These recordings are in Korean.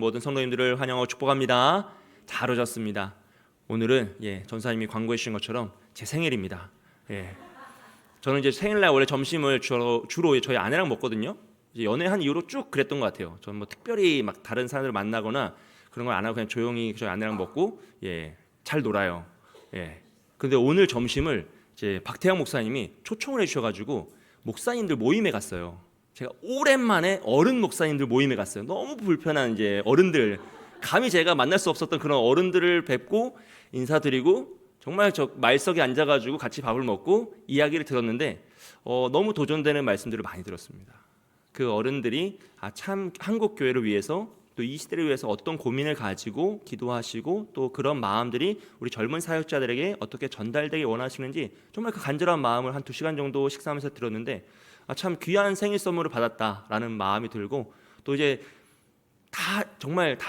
모든 성도님들을 환영하고 축복합니다. 잘 오셨습니다. 오늘은 전사님이 광고해 주신 것처럼 제 생일입니다. 저는 이제 생일날 원래 점심을 주로 저희 아내랑 먹거든요. 이제 연애한 이후로 쭉 그랬던 것 같아요. 저는 뭐 특별히 막 다른 사람들 만나거나 그런 걸 안 하고 그냥 조용히 저희 아내랑 먹고 잘 놀아요. 근데 오늘 점심을 이제 박태양 목사님이 초청을 해주셔가지고 목사님들 모임에 갔어요. 제가 오랜만에 어른 목사님들 모임에 갔어요. 너무 불편한 이제 어른들, 감히 제가 만날 수 없었던 그런 어른들을 뵙고 인사드리고 정말 저 말석에 앉아가지고 같이 밥을 먹고 이야기를 들었는데 너무 도전되는 말씀들을 많이 들었습니다. 그 어른들이 참 한국 교회를 위해서 또 이 시대를 위해서 어떤 고민을 가지고 기도하시고 또 그런 마음들이 우리 젊은 사역자들에게 어떻게 전달되기 원하시는지 정말 그 간절한 마음을 한 2시간 정도 식사하면서 들었는데 참 귀한 생일 선물을 받았다라는 마음이 들고 또 이제 정말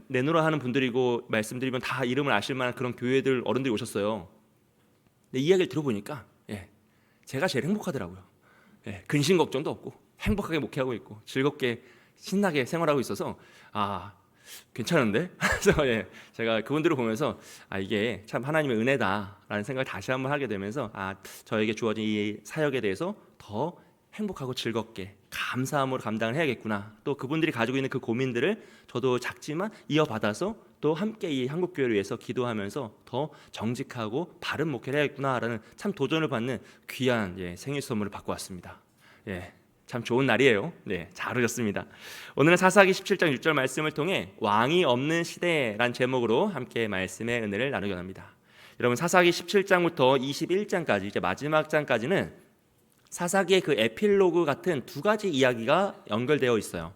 내노라 하는 분들이고 말씀드리면 다 이름을 아실 만한 그런 교회들 어른들이 오셨어요. 근데 이야기를 들어보니까 제가 제일 행복하더라고요. 근심 걱정도 없고 행복하게 목회하고 있고 즐겁게 신나게 생활하고 있어서 괜찮은데? 그래서 제가 그분들을 보면서 이게 참 하나님의 은혜다라는 생각을 다시 한번 하게 되면서 저에게 주어진 이 사역에 대해서 더 행복하고 즐겁게 감사함으로 감당을 해야겠구나. 또 그분들이 가지고 있는 그 고민들을 저도 작지만 이어받아서 또 함께 이 한국교회를 위해서 기도하면서 더 정직하고 바른 목회를 해야겠구나라는 참 도전을 받는 귀한 생일 선물을 받고 왔습니다. 참 좋은 날이에요. 잘 오셨습니다. 오늘은 사사기 17장 6절 말씀을 통해 왕이 없는 시대란 제목으로 함께 말씀의 은혜를 나누게 합니다. 여러분 사사기 17장부터 21장까지 이제 마지막 장까지는 사사기의 그 에필로그 같은 두 가지 이야기가 연결되어 있어요.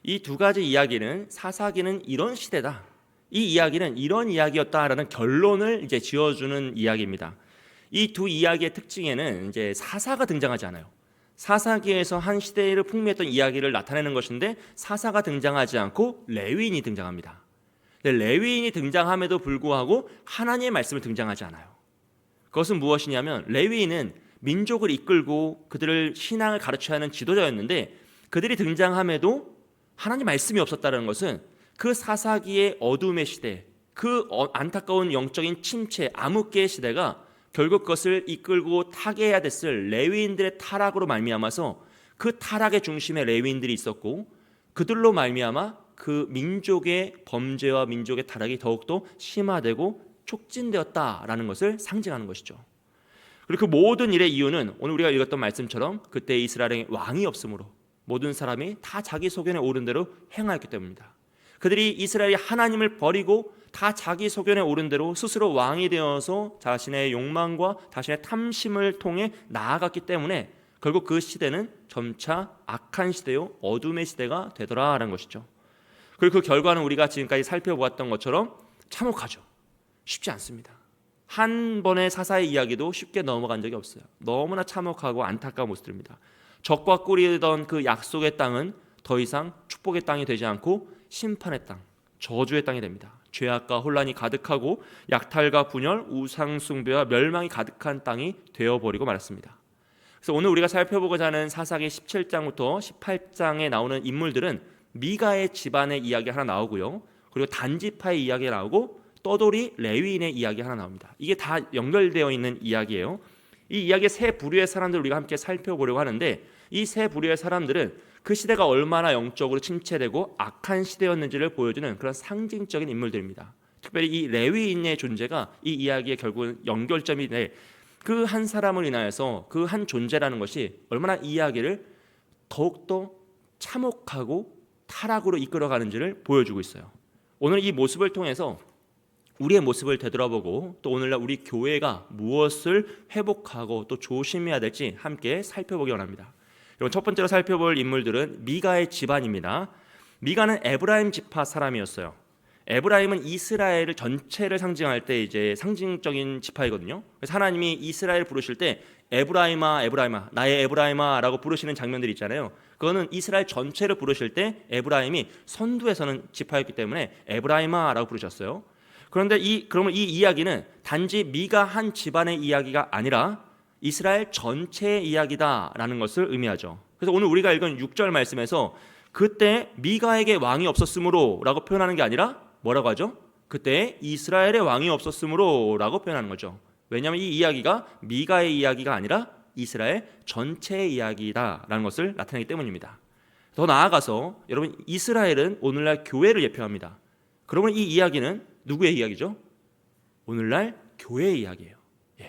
이 두 가지 이야기는 사사기는 이런 시대다, 이 이야기는 이런 이야기였다라는 결론을 이제 지어주는 이야기입니다. 이 두 이야기의 특징에는 이제 사사가 등장하지 않아요. 사사기에서 한 시대를 풍미했던 이야기를 나타내는 것인데 사사가 등장하지 않고 레위인이 등장합니다. 레위인이 등장함에도 불구하고 하나님의 말씀을 등장하지 않아요. 그것은 무엇이냐면 레위인은 민족을 이끌고 그들을 신앙을 가르쳐야 하는 지도자였는데 그들이 등장함에도 하나님 말씀이 없었다는 것은 그 사사기의 어둠의 시대, 그 안타까운 영적인 침체, 암흑기의 시대가 결국 그것을 이끌고 타개해야 됐을 레위인들의 타락으로 말미암아서 그 타락의 중심에 레위인들이 있었고 그들로 말미암아 그 민족의 범죄와 민족의 타락이 더욱더 심화되고 촉진되었다라는 것을 상징하는 것이죠. 그리고 그 모든 일의 이유는 오늘 우리가 읽었던 말씀처럼 그때 이스라엘에 왕이 없으므로 모든 사람이 다 자기 소견에 오른 대로 행하였기 때문입니다. 그들이 이스라엘이 하나님을 버리고 다 자기 소견에 오른 대로 스스로 왕이 되어서 자신의 욕망과 자신의 탐심을 통해 나아갔기 때문에 결국 그 시대는 점차 악한 시대요 어둠의 시대가 되더라라는 것이죠. 그리고 그 결과는 우리가 지금까지 살펴보았던 것처럼 참혹하죠. 쉽지 않습니다. 한 번의 사사의 이야기도 쉽게 넘어간 적이 없어요. 너무나 참혹하고 안타까운 모습들입니다. 적과 꾸리던 그 약속의 땅은 더 이상 축복의 땅이 되지 않고 심판의 땅, 저주의 땅이 됩니다. 죄악과 혼란이 가득하고 약탈과 분열, 우상 숭배와 멸망이 가득한 땅이 되어버리고 말았습니다. 그래서 오늘 우리가 살펴보고자 하는 사사기 17장부터 18장에 나오는 인물들은 미가의 집안의 이야기 하나 나오고요, 그리고 단지파의 이야기가 나오고 떠돌이 레위인의 이야기 하나 나옵니다. 이게 다 연결되어 있는 이야기예요. 이 이야기의 세 부류의 사람들을 우리가 함께 살펴보려고 하는데 이 세 부류의 사람들은 그 시대가 얼마나 영적으로 침체되고 악한 시대였는지를 보여주는 그런 상징적인 인물들입니다. 특별히 이 레위인의 존재가 이 이야기의 결국은 연결점인데 그 한 사람을 인하여서 그 한 존재라는 것이 얼마나 이 이야기를 더욱더 참혹하고 타락으로 이끌어가는지를 보여주고 있어요. 오늘 이 모습을 통해서 우리의 모습을 되돌아보고 또 오늘날 우리 교회가 무엇을 회복하고 또 조심해야 될지 함께 살펴보기 원합니다. 첫 번째로 살펴볼 인물들은 미가의 집안입니다. 미가는 에브라임 지파 사람이었어요. 에브라임은 이스라엘 전체를 상징할 때 이제 상징적인 지파이거든요. 그래서 하나님이 이스라엘 부르실 때 에브라임아 에브라임아 나의 에브라임아라고 부르시는 장면들이 있잖아요. 그거는 이스라엘 전체를 부르실 때 에브라임이 선두에서는 지파였기 때문에 에브라임아라고 부르셨어요. 그런데 그러면 이 이야기는 단지 미가 한 집안의 이야기가 아니라 이스라엘 전체의 이야기다라는 것을 의미하죠. 그래서 오늘 우리가 읽은 6절 말씀에서 그때 미가에게 왕이 없었으므로라고 표현하는 게 아니라 뭐라고 하죠? 그때 이스라엘의 왕이 없었으므로라고 표현하는 거죠. 왜냐하면 이 이야기가 미가의 이야기가 아니라 이스라엘 전체의 이야기다라는 것을 나타내기 때문입니다. 더 나아가서 여러분, 이스라엘은 오늘날 교회를 예표합니다. 그러면 이 이야기는 누구의 이야기죠? 오늘날 교회의 이야기예요.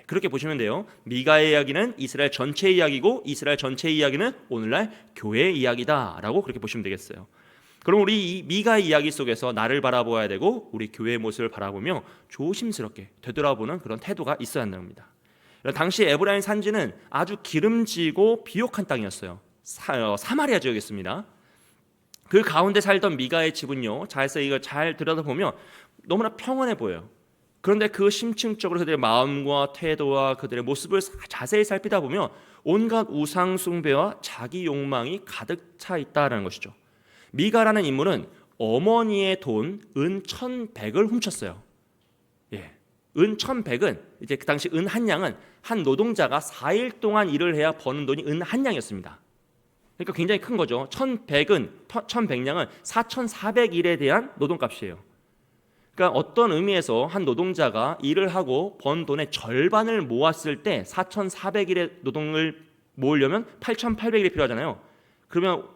그렇게 보시면 돼요. 미가의 이야기는 이스라엘 전체의 이야기고 이스라엘 전체의 이야기는 오늘날 교회의 이야기다라고 그렇게 보시면 되겠어요. 그럼 우리 이 미가의 이야기 속에서 나를 바라보아야 되고 우리 교회의 모습을 바라보며 조심스럽게 되돌아보는 그런 태도가 있어야 한다는 겁니다. 당시 에브라임 산지는 아주 기름지고 비옥한 땅이었어요. 사마리아 지역이었습니다. 그 가운데 살던 미가의 집은요, 자에서 이걸 잘 들여다보면 너무나 평온해 보여요. 그런데 그 심층적으로 그들의 마음과 태도와 그들의 모습을 자세히 살피다 보면 온갖 우상 숭배와 자기 욕망이 가득 차 있다는 것이죠. 미가라는 인물은 어머니의 돈 은 1,100을 훔쳤어요. 은 1,100은 이제 그 당시 은 한 양은 한 노동자가 4일 동안 일을 해야 버는 돈이 은 한 양이었습니다. 그러니까 굉장히 큰 거죠. 1,100냥은 4,400일에 대한 노동값이에요. 그러니까 어떤 의미에서 한 노동자가 일을 하고 번 돈의 절반을 모았을 때 4,400일의 노동을 모으려면 8,800일이 필요하잖아요. 그러면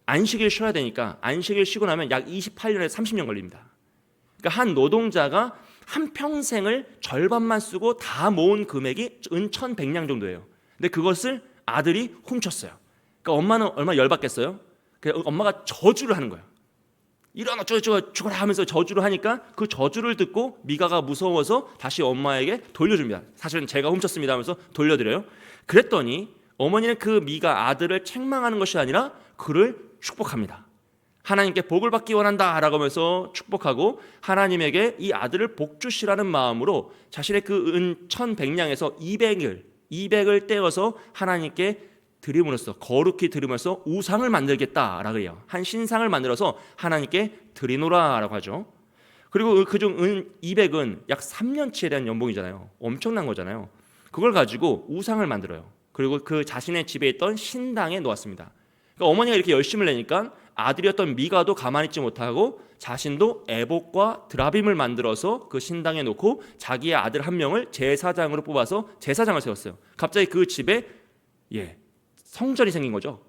안식일 쉬어야 되니까 안식일 쉬고 나면 약 28년에서 30년 걸립니다. 그러니까 한 노동자가 한 평생을 절반만 쓰고 다 모은 금액이 은 1,100냥 정도예요. 근데 그것을 아들이 훔쳤어요. 그러니까 엄마는 얼마나 열받겠어요? 엄마가 저주를 하는 거예요. 이런 어쩌고 죽어라 하면서 저주를 하니까 그 저주를 듣고 미가가 무서워서 다시 엄마에게 돌려줍니다. 사실은 제가 훔쳤습니다 하면서 돌려드려요. 그랬더니 어머니는 그 미가 아들을 책망하는 것이 아니라 그를 축복합니다. 하나님께 복을 받기 원한다라고 하면서 축복하고 하나님에게 이 아들을 복주시라는 마음으로 자신의 그 은 1,100냥에서 200을 떼어서 하나님께 드림으로써 거룩히 드리면서 우상을 만들겠다라고 해요. 한 신상을 만들어서 하나님께 드리노라라고 하죠. 그리고 그중 은 200은 약 3년치에 대한 연봉이잖아요. 엄청난 거잖아요. 그걸 가지고 우상을 만들어요. 그리고 그 자신의 집에 있던 신당에 놓았습니다. 그러니까 어머니가 이렇게 열심을 내니까 아들이었던 미가도 가만히 있지 못하고 자신도 에봇과 드라빔을 만들어서 그 신당에 놓고 자기의 아들 한 명을 제사장으로 뽑아서 제사장을 세웠어요. 갑자기 그 집에 성전이 생긴 거죠.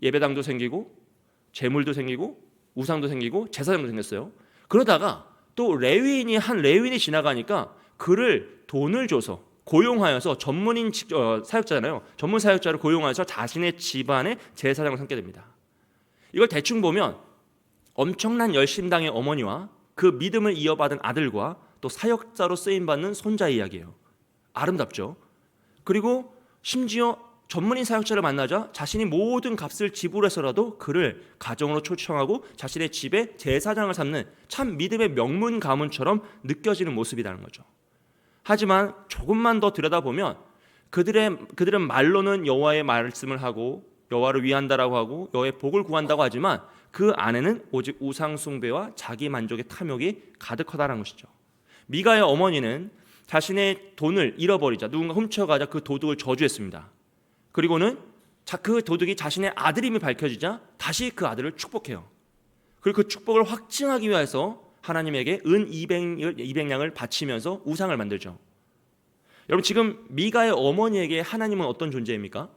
예배당도 생기고 제물도 생기고 우상도 생기고 제사장도 생겼어요. 그러다가 또 한 레위인이 지나가니까 그를 돈을 줘서 고용하여서 전문인 사역자잖아요. 전문 사역자를 고용하여서 자신의 집안의 제사장을 삼게 됩니다. 이걸 대충 보면 엄청난 열심당의 어머니와 그 믿음을 이어받은 아들과 또 사역자로 쓰임받는 손자 이야기예요. 아름답죠. 그리고 심지어 전문인 사역자를 만나자 자신이 모든 값을 지불해서라도 그를 가정으로 초청하고 자신의 집에 제사장을 삼는 참 믿음의 명문 가문처럼 느껴지는 모습이라는 거죠. 하지만 조금만 더 들여다보면 그들은 말로는 여호와의 말씀을 하고 여호와를 위한다라고 하고 여호와의 복을 구한다고 하지만 그 안에는 오직 우상 숭배와 자기 만족의 탐욕이 가득하다는 것이죠. 미가의 어머니는 자신의 돈을 잃어버리자 누군가 훔쳐가자 그 도둑을 저주했습니다. 그리고는 그 도둑이 자신의 아들임이 밝혀지자 다시 그 아들을 축복해요. 그리고 그 축복을 확증하기 위해서 하나님에게 은 200냥을 바치면서 우상을 만들죠. 여러분, 지금 미가의 어머니에게 하나님은 어떤 존재입니까?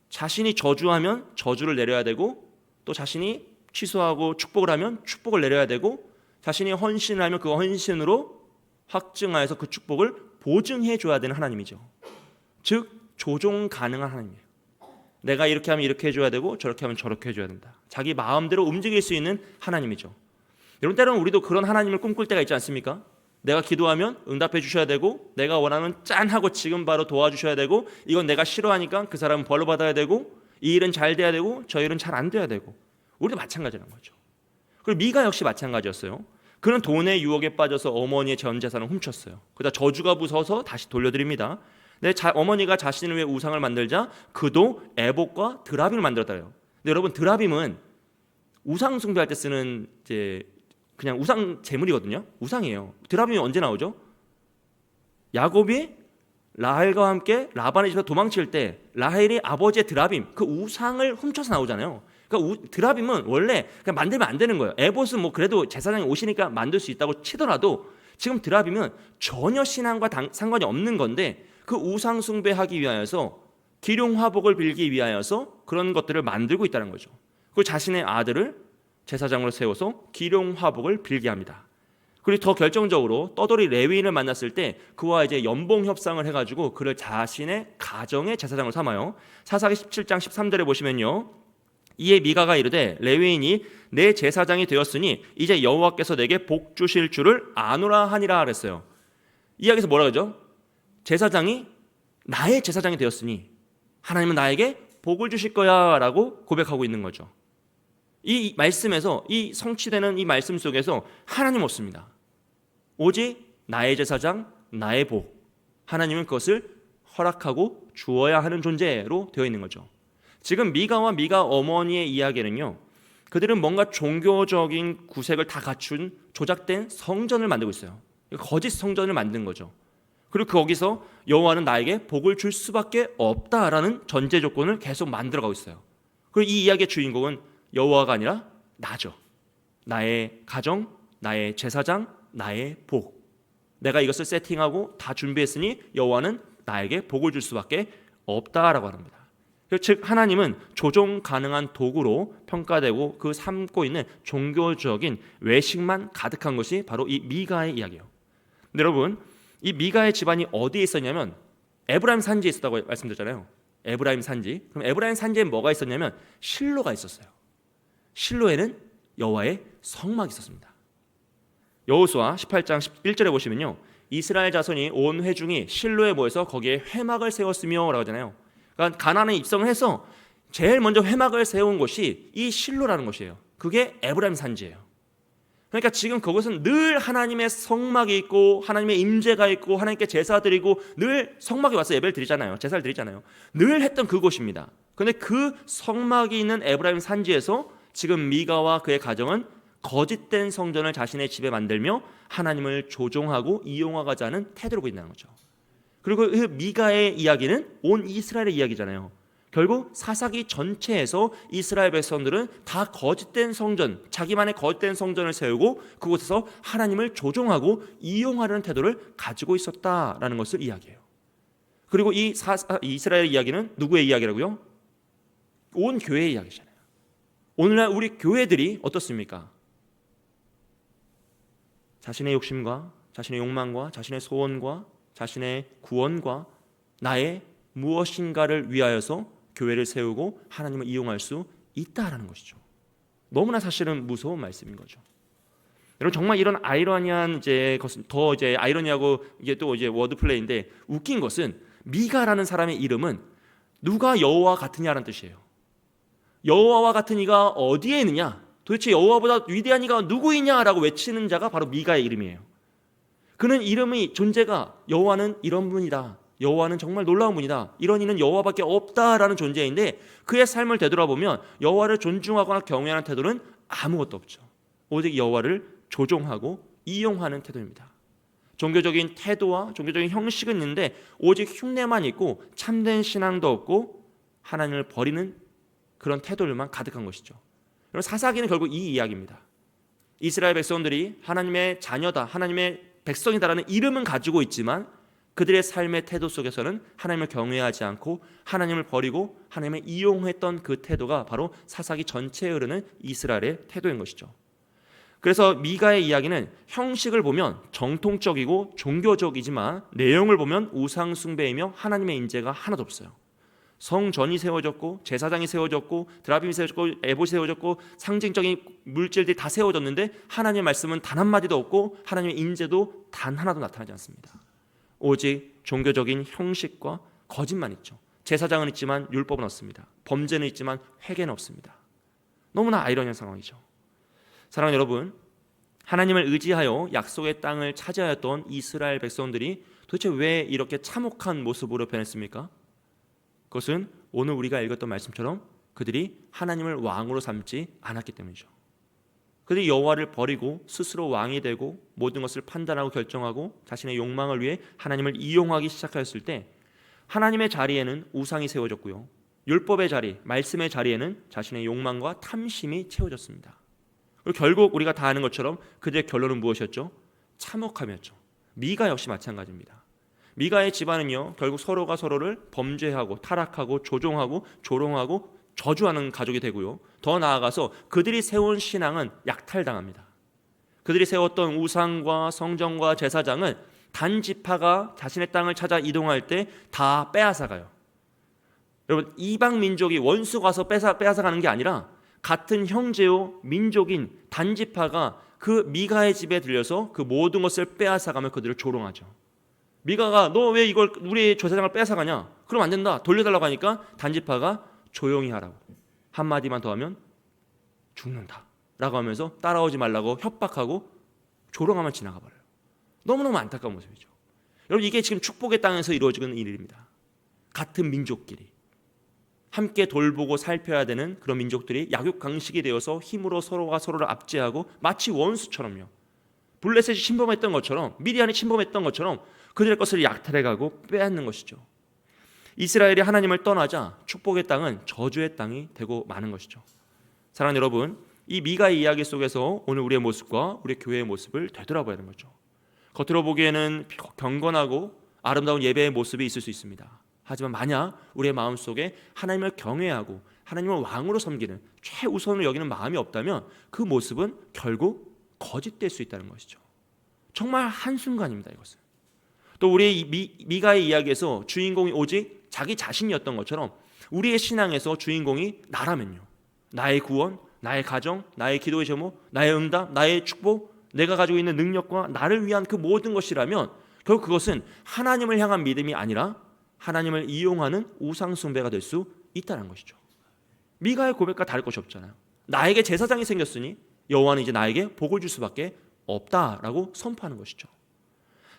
자신이 저주하면 저주를 내려야 되고 또 자신이 취소하고 축복을 하면 축복을 내려야 되고 자신이 헌신을 하면 그 헌신으로 확증하여서 그 축복을 보증해 줘야 되는 하나님이죠. 즉 조종 가능한 하나님이에요. 내가 이렇게 하면 이렇게 해줘야 되고 저렇게 하면 저렇게 해줘야 된다. 자기 마음대로 움직일 수 있는 하나님이죠. 여러분, 때로는 우리도 그런 하나님을 꿈꿀 때가 있지 않습니까? 내가 기도하면 응답해 주셔야 되고 내가 원하면 짠 하고 지금 바로 도와주셔야 되고 이건 내가 싫어하니까 그 사람은 벌을 받아야 되고 이 일은 잘 돼야 되고 저 일은 잘 안 돼야 되고 우리도 마찬가지라는 거죠. 그리고 미가 역시 마찬가지였어요. 그는 돈의 유혹에 빠져서 어머니의 전 재산을 훔쳤어요. 그러다 저주가 무서워서 다시 돌려드립니다. 어머니가 자신을 위해 우상을 만들자 그도 에봇과 드라빔을 만들었다요. 근데 여러분, 드라빔은 우상 숭배할 때 쓰는 이제 그냥 우상 제물이거든요. 우상이에요. 드라빔이 언제 나오죠? 야곱이 라헬과 함께 라반의 집에서 도망칠 때 라헬이 아버지의 드라빔, 그 우상을 훔쳐서 나오잖아요. 그러니까 드라빔은 원래 그냥 만들면 안 되는 거예요. 에봇은 뭐 그래도 제사장이 오시니까 만들 수 있다고 치더라도 지금 드라빔은 전혀 신앙과 상관이 없는 건데 그 우상 숭배하기 위하여서 기룡화복을 빌기 위하여서 그런 것들을 만들고 있다는 거죠. 그리고 자신의 아들을 제사장으로 세워서 기룡화복을 빌게 합니다. 그리고 더 결정적으로 떠돌이 레위인을 만났을 때 그와 이제 연봉 협상을 해가지고 그를 자신의 가정의 제사장으로 삼아요. 사사기 17장 13절에 보시면요, 이에 미가가 이르되 레위인이 내 제사장이 되었으니 이제 여호와께서 내게 복 주실 줄을 아노라 하니라 그랬어요. 이야기에서 뭐라 그러죠? 제사장이 나의 제사장이 되었으니 하나님은 나에게 복을 주실 거야 라고 고백하고 있는 거죠. 이 말씀에서, 이 성취되는 이 말씀 속에서 하나님 없습니다. 오직 나의 제사장, 나의 복, 하나님은 그것을 허락하고 주어야 하는 존재로 되어 있는 거죠. 지금 미가와 미가 어머니의 이야기는요, 그들은 뭔가 종교적인 구색을 다 갖춘 조작된 성전을 만들고 있어요. 거짓 성전을 만든 거죠. 그리고 거기서 여호와는 나에게 복을 줄 수밖에 없다라는 전제 조건을 계속 만들어가고 있어요. 그리고 이 이야기의 주인공은 여호와가 아니라 나죠. 나의 가정, 나의 제사장, 나의 복. 내가 이것을 세팅하고 다 준비했으니 여호와는 나에게 복을 줄 수밖에 없다라고 합니다. 즉 하나님은 조종 가능한 도구로 평가되고 그 삼고 있는 종교적인 외식만 가득한 것이 바로 이 미가의 이야기예요. 여러분, 이 미가의 집안이 어디에 있었냐면 에브라임 산지에 있었다고 말씀드렸잖아요. 에브라임 산지. 그럼 에브라임 산지에 뭐가 있었냐면 실로가 있었어요. 실로에는 여호와의 성막이 있었습니다. 여호수아 18장 1절에 보시면요, 이스라엘 자손이 온 회중이 실로에 모여서 거기에 회막을 세웠으며 라고 하잖아요. 그러니까 가나안에 입성을 해서 제일 먼저 회막을 세운 곳이 이 실로라는 곳이에요. 그게 에브라임 산지예요. 그러니까 지금 그곳은 늘 하나님의 성막이 있고 하나님의 임재가 있고 하나님께 제사 드리고 늘 성막에 와서 예배를 드리잖아요. 제사를 드리잖아요. 늘 했던 그곳입니다. 그런데 그 성막이 있는 에브라임 산지에서 지금 미가와 그의 가정은 거짓된 성전을 자신의 집에 만들며 하나님을 조종하고 이용하고자 하는 태도를 보인다는 거죠. 그리고 그 미가의 이야기는 온 이스라엘의 이야기잖아요. 결국 사사기 전체에서 이스라엘 백성들은 다 거짓된 성전, 자기만의 거짓된 성전을 세우고 그곳에서 하나님을 조종하고 이용하려는 태도를 가지고 있었다라는 것을 이야기해요. 그리고 이 이스라엘 이야기는 누구의 이야기라고요? 온 교회의 이야기잖아요. 오늘날 우리 교회들이 어떻습니까? 자신의 욕심과 자신의 욕망과 자신의 소원과 자신의 구원과 나의 무엇인가를 위하여서 교회를 세우고 하나님을 이용할 수 있다라는 것이죠. 너무나 사실은 무서운 말씀인 거죠. 여러분, 정말 이런 아이러니한 것은 더 아이러니하고 이게 또 워드 플레이인데 웃긴 것은 미가라는 사람의 이름은 누가 여호와 같으냐라는 뜻이에요. 여호와와 같은 이가 어디에 있느냐? 도대체 여호와보다 위대한 이가 누구이냐라고 외치는 자가 바로 미가의 이름이에요. 그는 이름의 존재가 여호와는 이런 분이다. 여호와는 정말 놀라운 분이다. 이런 이는 여호와밖에 없다라는 존재인데 그의 삶을 되돌아보면 여호와를 존중하거나 경외하는 태도는 아무것도 없죠. 오직 여호와를 조종하고 이용하는 태도입니다. 종교적인 태도와 종교적인 형식은 있는데 오직 흉내만 있고 참된 신앙도 없고 하나님을 버리는 그런 태도들만 가득한 것이죠. 여러분, 사사기는 결국 이 이야기입니다. 이스라엘 백성들이 하나님의 자녀다, 하나님의 백성이다라는 이름은 가지고 있지만 그들의 삶의 태도 속에서는 하나님을 경외하지 않고 하나님을 버리고 하나님을 이용했던 그 태도가 바로 사사기 전체에 흐르는 이스라엘의 태도인 것이죠. 그래서 미가의 이야기는 형식을 보면 정통적이고 종교적이지만 내용을 보면 우상 숭배이며 하나님의 인재가 하나도 없어요. 성전이 세워졌고 제사장이 세워졌고 드라빔이 세워졌고 에봇이 세워졌고 상징적인 물질들이 다 세워졌는데 하나님의 말씀은 단 한마디도 없고 하나님의 인재도 단 하나도 나타나지 않습니다. 오직 종교적인 형식과 거짓만 있죠. 제사장은 있지만 율법은 없습니다. 범죄는 있지만 회개는 없습니다. 너무나 아이러니한 상황이죠. 사랑하는 여러분, 하나님을 의지하여 약속의 땅을 차지하였던 이스라엘 백성들이 도대체 왜 이렇게 참혹한 모습으로 변했습니까? 그것은 오늘 우리가 읽었던 말씀처럼 그들이 하나님을 왕으로 삼지 않았기 때문이죠. 그들이 여호와를 버리고 스스로 왕이 되고 모든 것을 판단하고 결정하고 자신의 욕망을 위해 하나님을 이용하기 시작하였을 때 하나님의 자리에는 우상이 세워졌고요, 율법의 자리, 말씀의 자리에는 자신의 욕망과 탐심이 채워졌습니다. 그리고 결국 우리가 다 아는 것처럼 그들의 결론은 무엇이었죠? 참혹함이었죠. 미가 역시 마찬가지입니다. 미가의 집안은요, 결국 서로가 서로를 범죄하고 타락하고 조종하고 조롱하고 저주하는 가족이 되고요, 더 나아가서 그들이 세운 신앙은 약탈당합니다. 그들이 세웠던 우상과 성전과 제사장은 단 지파가 자신의 땅을 찾아 이동할 때 다 빼앗아가요. 여러분, 이방 민족이 원수 가서 빼앗아가는 게 아니라 같은 형제요 민족인 단 지파가 그 미가의 집에 들려서 그 모든 것을 빼앗아가며 그들을 조롱하죠. 미가가 너 왜 이걸 우리 제사장을 빼앗아가냐? 그럼 안 된다. 돌려달라고 하니까 단 지파가 조용히 하라고, 한마디만 더 하면 죽는다 라고 하면서 따라오지 말라고 협박하고 조롱하면 지나가 버려요. 너무너무 안타까운 모습이죠. 여러분, 이게 지금 축복의 땅에서 이루어지는 일입니다. 같은 민족끼리 함께 돌보고 살펴야 되는 그런 민족들이 약육강식이 되어서 힘으로 서로가 서로를 압제하고 마치 원수처럼요, 블레셋이 침범했던 것처럼, 미디안이 침범했던 것처럼 그들의 것을 약탈해가고 빼앗는 것이죠. 이스라엘이 하나님을 떠나자 축복의 땅은 저주의 땅이 되고 마는 것이죠. 사랑하는 여러분, 이 미가의 이야기 속에서 오늘 우리의 모습과 우리 교회의 모습을 되돌아봐야 하는 거죠. 겉으로 보기에는 경건하고 아름다운 예배의 모습이 있을 수 있습니다. 하지만 만약 우리의 마음속에 하나님을 경외하고 하나님을 왕으로 섬기는 최우선을 여기는 마음이 없다면 그 모습은 결국 거짓될 수 있다는 것이죠. 정말 한순간입니다. 이것은 또 우리의 미가의 이야기에서 주인공이 오직 자기 자신이었던 것처럼 우리의 신앙에서 주인공이 나라면요, 나의 구원, 나의 가정, 나의 기도의 제목, 나의 응답, 나의 축복, 내가 가지고 있는 능력과 나를 위한 그 모든 것이라면 결국 그것은 하나님을 향한 믿음이 아니라 하나님을 이용하는 우상 숭배가 될 수 있다는 것이죠. 미가의 고백과 다를 것이 없잖아요. 나에게 제사장이 생겼으니 여호와는 이제 나에게 복을 줄 수밖에 없다라고 선포하는 것이죠.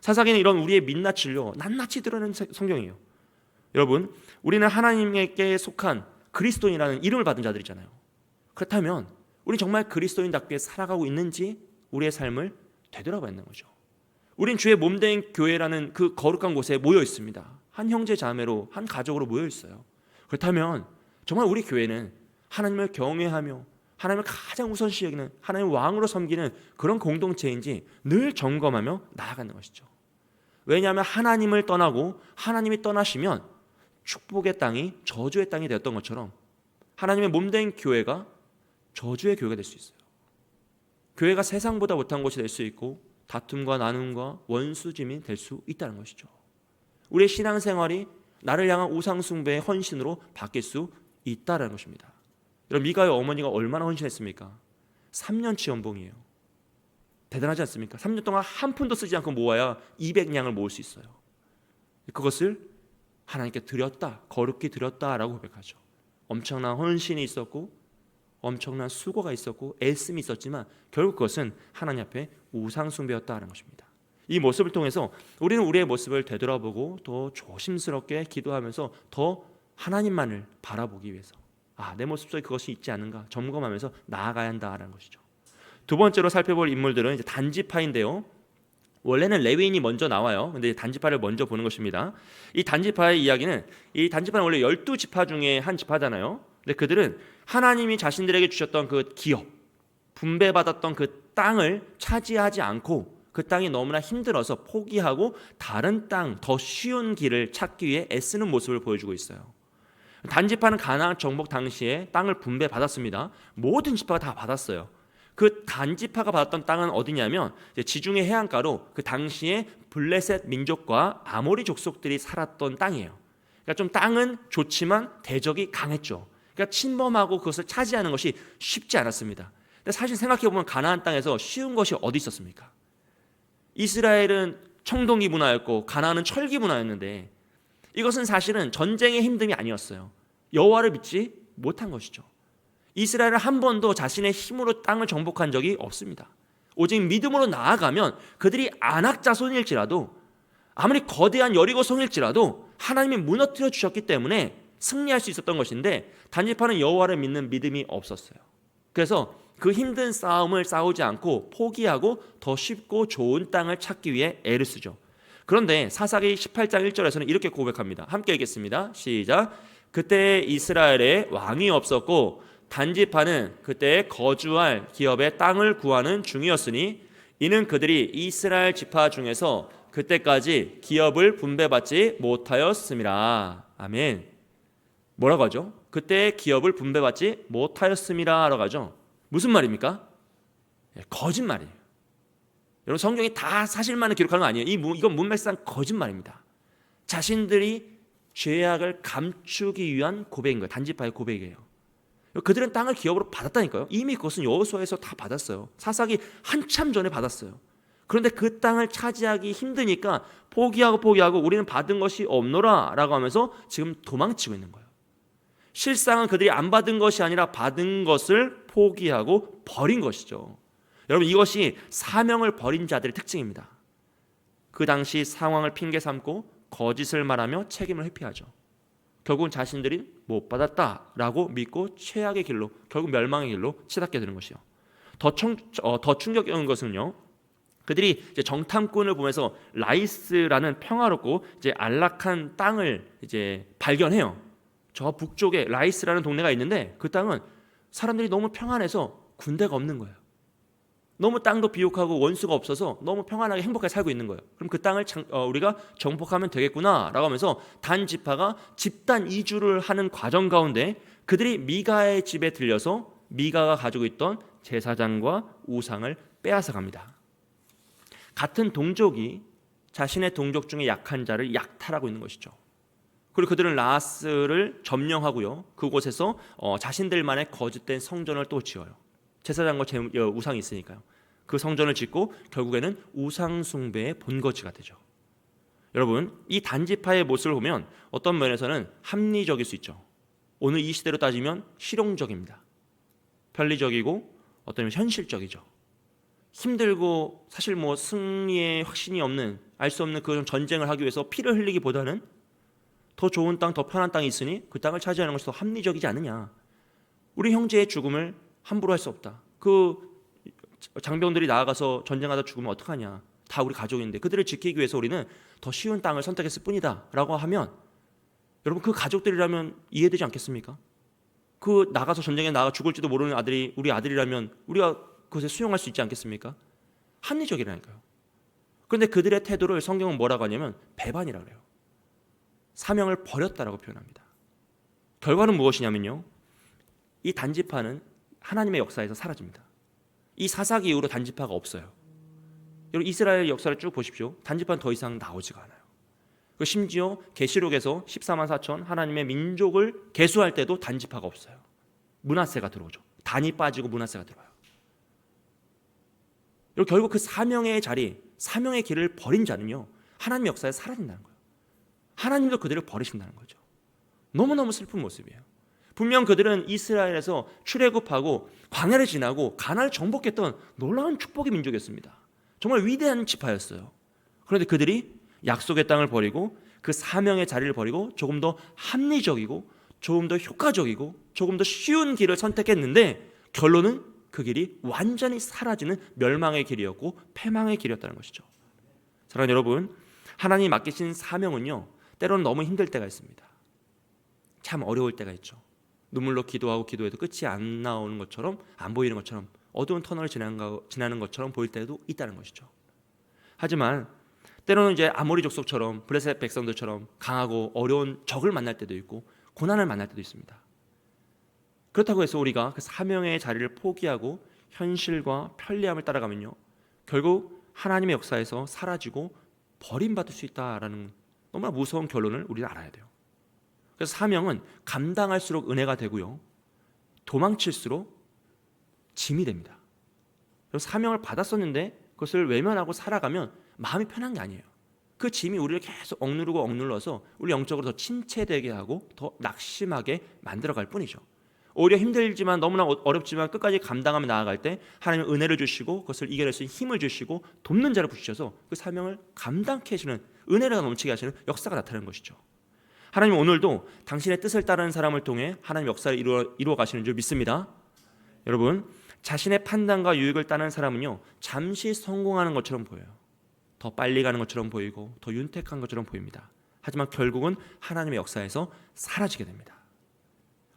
사사기는 이런 우리의 민낯을요 낱낱이 드러내는 성경이에요. 여러분, 우리는 하나님께 속한 그리스도인이라는 이름을 받은 자들이잖아요. 그렇다면 우리 정말 그리스도인답게 살아가고 있는지 우리의 삶을 되돌아봐야 하는 거죠. 우린 주의 몸된 교회라는 그 거룩한 곳에 모여 있습니다. 한 형제 자매로, 한 가족으로 모여 있어요. 그렇다면 정말 우리 교회는 하나님을 경외하며 하나님을 가장 우선시 여기는 하나님 왕으로 섬기는 그런 공동체인지 늘 점검하며 나아가는 것이죠. 왜냐하면 하나님을 떠나고 하나님이 떠나시면 축복의 땅이 저주의 땅이 되었던 것처럼 하나님의 몸된 교회가 저주의 교회가 될 수 있어요. 교회가 세상보다 못한 곳이 될 수 있고 다툼과 나눔과 원수짐이 될 수 있다는 것이죠. 우리의 신앙생활이 나를 향한 우상숭배의 헌신으로 바뀔 수 있다는 것입니다. 여러분, 미가의 어머니가 얼마나 헌신했습니까? 3년치 연봉이에요. 대단하지 않습니까? 3년 동안 한 푼도 쓰지 않고 모아야 200냥을 모을 수 있어요. 그것을 하나님께 드렸다, 거룩히 드렸다라고 고백하죠. 엄청난 헌신이 있었고 엄청난 수고가 있었고 애씀이 있었지만 결국 그것은 하나님 앞에 우상숭배였다는 것입니다. 이 모습을 통해서 우리는 우리의 모습을 되돌아보고 더 조심스럽게 기도하면서 더 하나님만을 바라보기 위해서 내 모습 속에 그것이 있지 않은가 점검하면서 나아가야 한다는 것이죠. 두 번째로 살펴볼 인물들은 이제 단지파인데요. 원래는 레위인이 먼저 나와요. 근데 단지파를 먼저 보는 것입니다. 이 단지파의 이야기는, 이 단지파는 원래 12지파 중에 한 지파잖아요. 근데 그들은 하나님이 자신들에게 주셨던 그 기업, 분배받았던 그 땅을 차지하지 않고 그 땅이 너무나 힘들어서 포기하고 다른 땅, 더 쉬운 길을 찾기 위해 애쓰는 모습을 보여주고 있어요. 단지파는 가나안 정복 당시에 땅을 분배받았습니다. 모든 지파가 다 받았어요. 그 단지파가 받았던 땅은 어디냐면 지중해 해안가로 그 당시에 블레셋 민족과 아모리 족속들이 살았던 땅이에요. 그러니까 좀 땅은 좋지만 대적이 강했죠. 그러니까 침범하고 그것을 차지하는 것이 쉽지 않았습니다. 근데 사실 생각해보면 가나안 땅에서 쉬운 것이 어디 있었습니까? 이스라엘은 청동기 문화였고 가나안은 철기 문화였는데 이것은 사실은 전쟁의 힘듦이 아니었어요. 여호와를 믿지 못한 것이죠. 이스라엘은 한 번도 자신의 힘으로 땅을 정복한 적이 없습니다. 오직 믿음으로 나아가면 그들이 아낙 자손일지라도 아무리 거대한 여리고성일지라도 하나님이 무너뜨려 주셨기 때문에 승리할 수 있었던 것인데 단지파는 여호와를 믿는 믿음이 없었어요. 그래서 그 힘든 싸움을 싸우지 않고 포기하고 더 쉽고 좋은 땅을 찾기 위해 애를 쓰죠. 그런데 사사기 18장 1절에서는 이렇게 고백합니다. 함께 읽겠습니다. 시작. 그때 이스라엘에 왕이 없었고 단지파는 그때 거주할 기업의 땅을 구하는 중이었으니 이는 그들이 이스라엘 지파 중에서 그때까지 기업을 분배받지 못하였음이라. 아멘. 뭐라고 하죠? 그때 기업을 분배받지 못하였음이라 라고 하죠. 무슨 말입니까? 거짓말이에요. 여러분, 성경이 다 사실만을 기록하는 거 아니에요. 이건 문맥상 거짓말입니다. 자신들이 죄악을 감추기 위한 고백인 거예요. 단지파의 고백이에요. 그들은 땅을 기업으로 받았다니까요. 이미 그것은 여호수아에서 다 받았어요. 사사기 한참 전에 받았어요. 그런데 그 땅을 차지하기 힘드니까 포기하고 우리는 받은 것이 없노라 라고 하면서 지금 도망치고 있는 거예요. 실상은 그들이 안 받은 것이 아니라 받은 것을 포기하고 버린 것이죠. 여러분, 이것이 사명을 버린 자들의 특징입니다. 그 당시 상황을 핑계 삼고 거짓을 말하며 책임을 회피하죠. 결국은 자신들이 못 받았다라고 믿고 최악의 길로, 결국 멸망의 길로 치닫게 되는 것이요. 더 충격적인 것은요, 그들이 이제 정탐꾼을 보면서 라이스라는 평화롭고 이제 안락한 땅을 이제 발견해요. 저 북쪽에 라이스라는 동네가 있는데 그 땅은 사람들이 너무 평안해서 군대가 없는 거예요. 너무 땅도 비옥하고 원수가 없어서 너무 평안하게 행복하게 살고 있는 거예요. 그럼 그 땅을 우리가 정복하면 되겠구나라고 하면서 단 지파가 집단 이주를 하는 과정 가운데 그들이 미가의 집에 들려서 미가가 가지고 있던 제사장과 우상을 빼앗아 갑니다. 같은 동족이 자신의 동족 중에 약한 자를 약탈하고 있는 것이죠. 그리고 그들은 라스를 점령하고요, 그곳에서 자신들만의 거짓된 성전을 또 지어요. 제사장과 우상이 있으니까요. 그 성전을 짓고 결국에는 우상 숭배의 본거지가 되죠. 여러분, 이 단지파의 모습을 보면 어떤 면에서는 합리적일 수 있죠. 오늘 이 시대로 따지면 실용적입니다. 편리적이고 어떤 면에서 현실적이죠. 힘들고 사실 승리의 확신이 없는, 알 수 없는 그런 전쟁을 하기 위해서 피를 흘리기보다는 더 좋은 땅, 더 편한 땅이 있으니 그 땅을 차지하는 것이 더 합리적이지 않느냐. 우리 형제의 죽음을 함부로 할 수 없다. 그 장병들이 나아가서 전쟁하다 죽으면 어떡하냐. 다 우리 가족인데 그들을 지키기 위해서 우리는 더 쉬운 땅을 선택했을 뿐이다 라고 하면, 여러분, 그 가족들이라면 이해되지 않겠습니까? 그 나가서 전쟁에 나가 죽을지도 모르는 아들이 우리 아들이라면 우리가 그것에 수용할 수 있지 않겠습니까? 합리적이라니까요. 그런데 그들의 태도를 성경은 뭐라고 하냐면 배반이라고 해요. 사명을 버렸다라고 표현합니다. 결과는 무엇이냐면요, 이 단지파는 하나님의 역사에서 사라집니다. 이 사사기 이후로 단지파가 없어요. 여러분, 이스라엘 역사를 쭉 보십시오. 단지파는 더 이상 나오지가 않아요. 심지어 계시록에서 14만 4천 하나님의 민족을 계수할 때도 단지파가 없어요. 므낫세가 들어오죠. 단이 빠지고 므낫세가 들어와요. 여러분, 결국 그 사명의 자리, 사명의 길을 버린 자는요, 하나님의 역사에 사라진다는 거예요. 하나님도 그들을 버리신다는 거죠. 너무너무 슬픈 모습이에요. 분명 그들은 이스라엘에서 출애굽하고 광야를 지나고 가나안을 정복했던 놀라운 축복의 민족이었습니다. 정말 위대한 지파였어요. 그런데 그들이 약속의 땅을 버리고 그 사명의 자리를 버리고 조금 더 합리적이고 조금 더 효과적이고 조금 더 쉬운 길을 선택했는데 결론은 그 길이 완전히 사라지는 멸망의 길이었고 패망의 길이었다는 것이죠. 사랑하는 여러분, 하나님이 맡기신 사명은요, 때로는 너무 힘들 때가 있습니다. 참 어려울 때가 있죠. 눈물로 기도하고 기도해도 끝이 안 나오는 것처럼, 안 보이는 것처럼, 어두운 터널을 지나는 것처럼 보일 때도 있다는 것이죠. 하지만 때로는 이제 아모리 족속처럼, 블레셋 백성들처럼 강하고 어려운 적을 만날 때도 있고 고난을 만날 때도 있습니다. 그렇다고 해서 우리가 그 사명의 자리를 포기하고 현실과 편리함을 따라가면요, 결국 하나님의 역사에서 사라지고 버림받을 수 있다라는 너무나 무서운 결론을 우리는 알아야 돼요. 그래서 사명은 감당할수록 은혜가 되고요, 도망칠수록 짐이 됩니다. 사명을 받았었는데 그것을 외면하고 살아가면 마음이 편한 게 아니에요. 그 짐이 우리를 계속 억눌러서 우리 영적으로 더 침체되게 하고 더 낙심하게 만들어갈 뿐이죠. 오히려 힘들지만 너무나 어렵지만 끝까지 감당하며 나아갈 때 하나님은 은혜를 주시고 그것을 이겨낼 수 있는 힘을 주시고 돕는 자를 부르셔서 그 사명을 감당케 하시는, 은혜가 넘치게 하시는 역사가 나타나는 것이죠. 하나님은 오늘도 당신의 뜻을 따르는 사람을 통해 하나님의 역사를 이루어 가시는 줄 믿습니다. 여러분, 자신의 판단과 유익을 따르는 사람은요, 잠시 성공하는 것처럼 보여요. 더 빨리 가는 것처럼 보이고 더 윤택한 것처럼 보입니다. 하지만 결국은 하나님의 역사에서 사라지게 됩니다.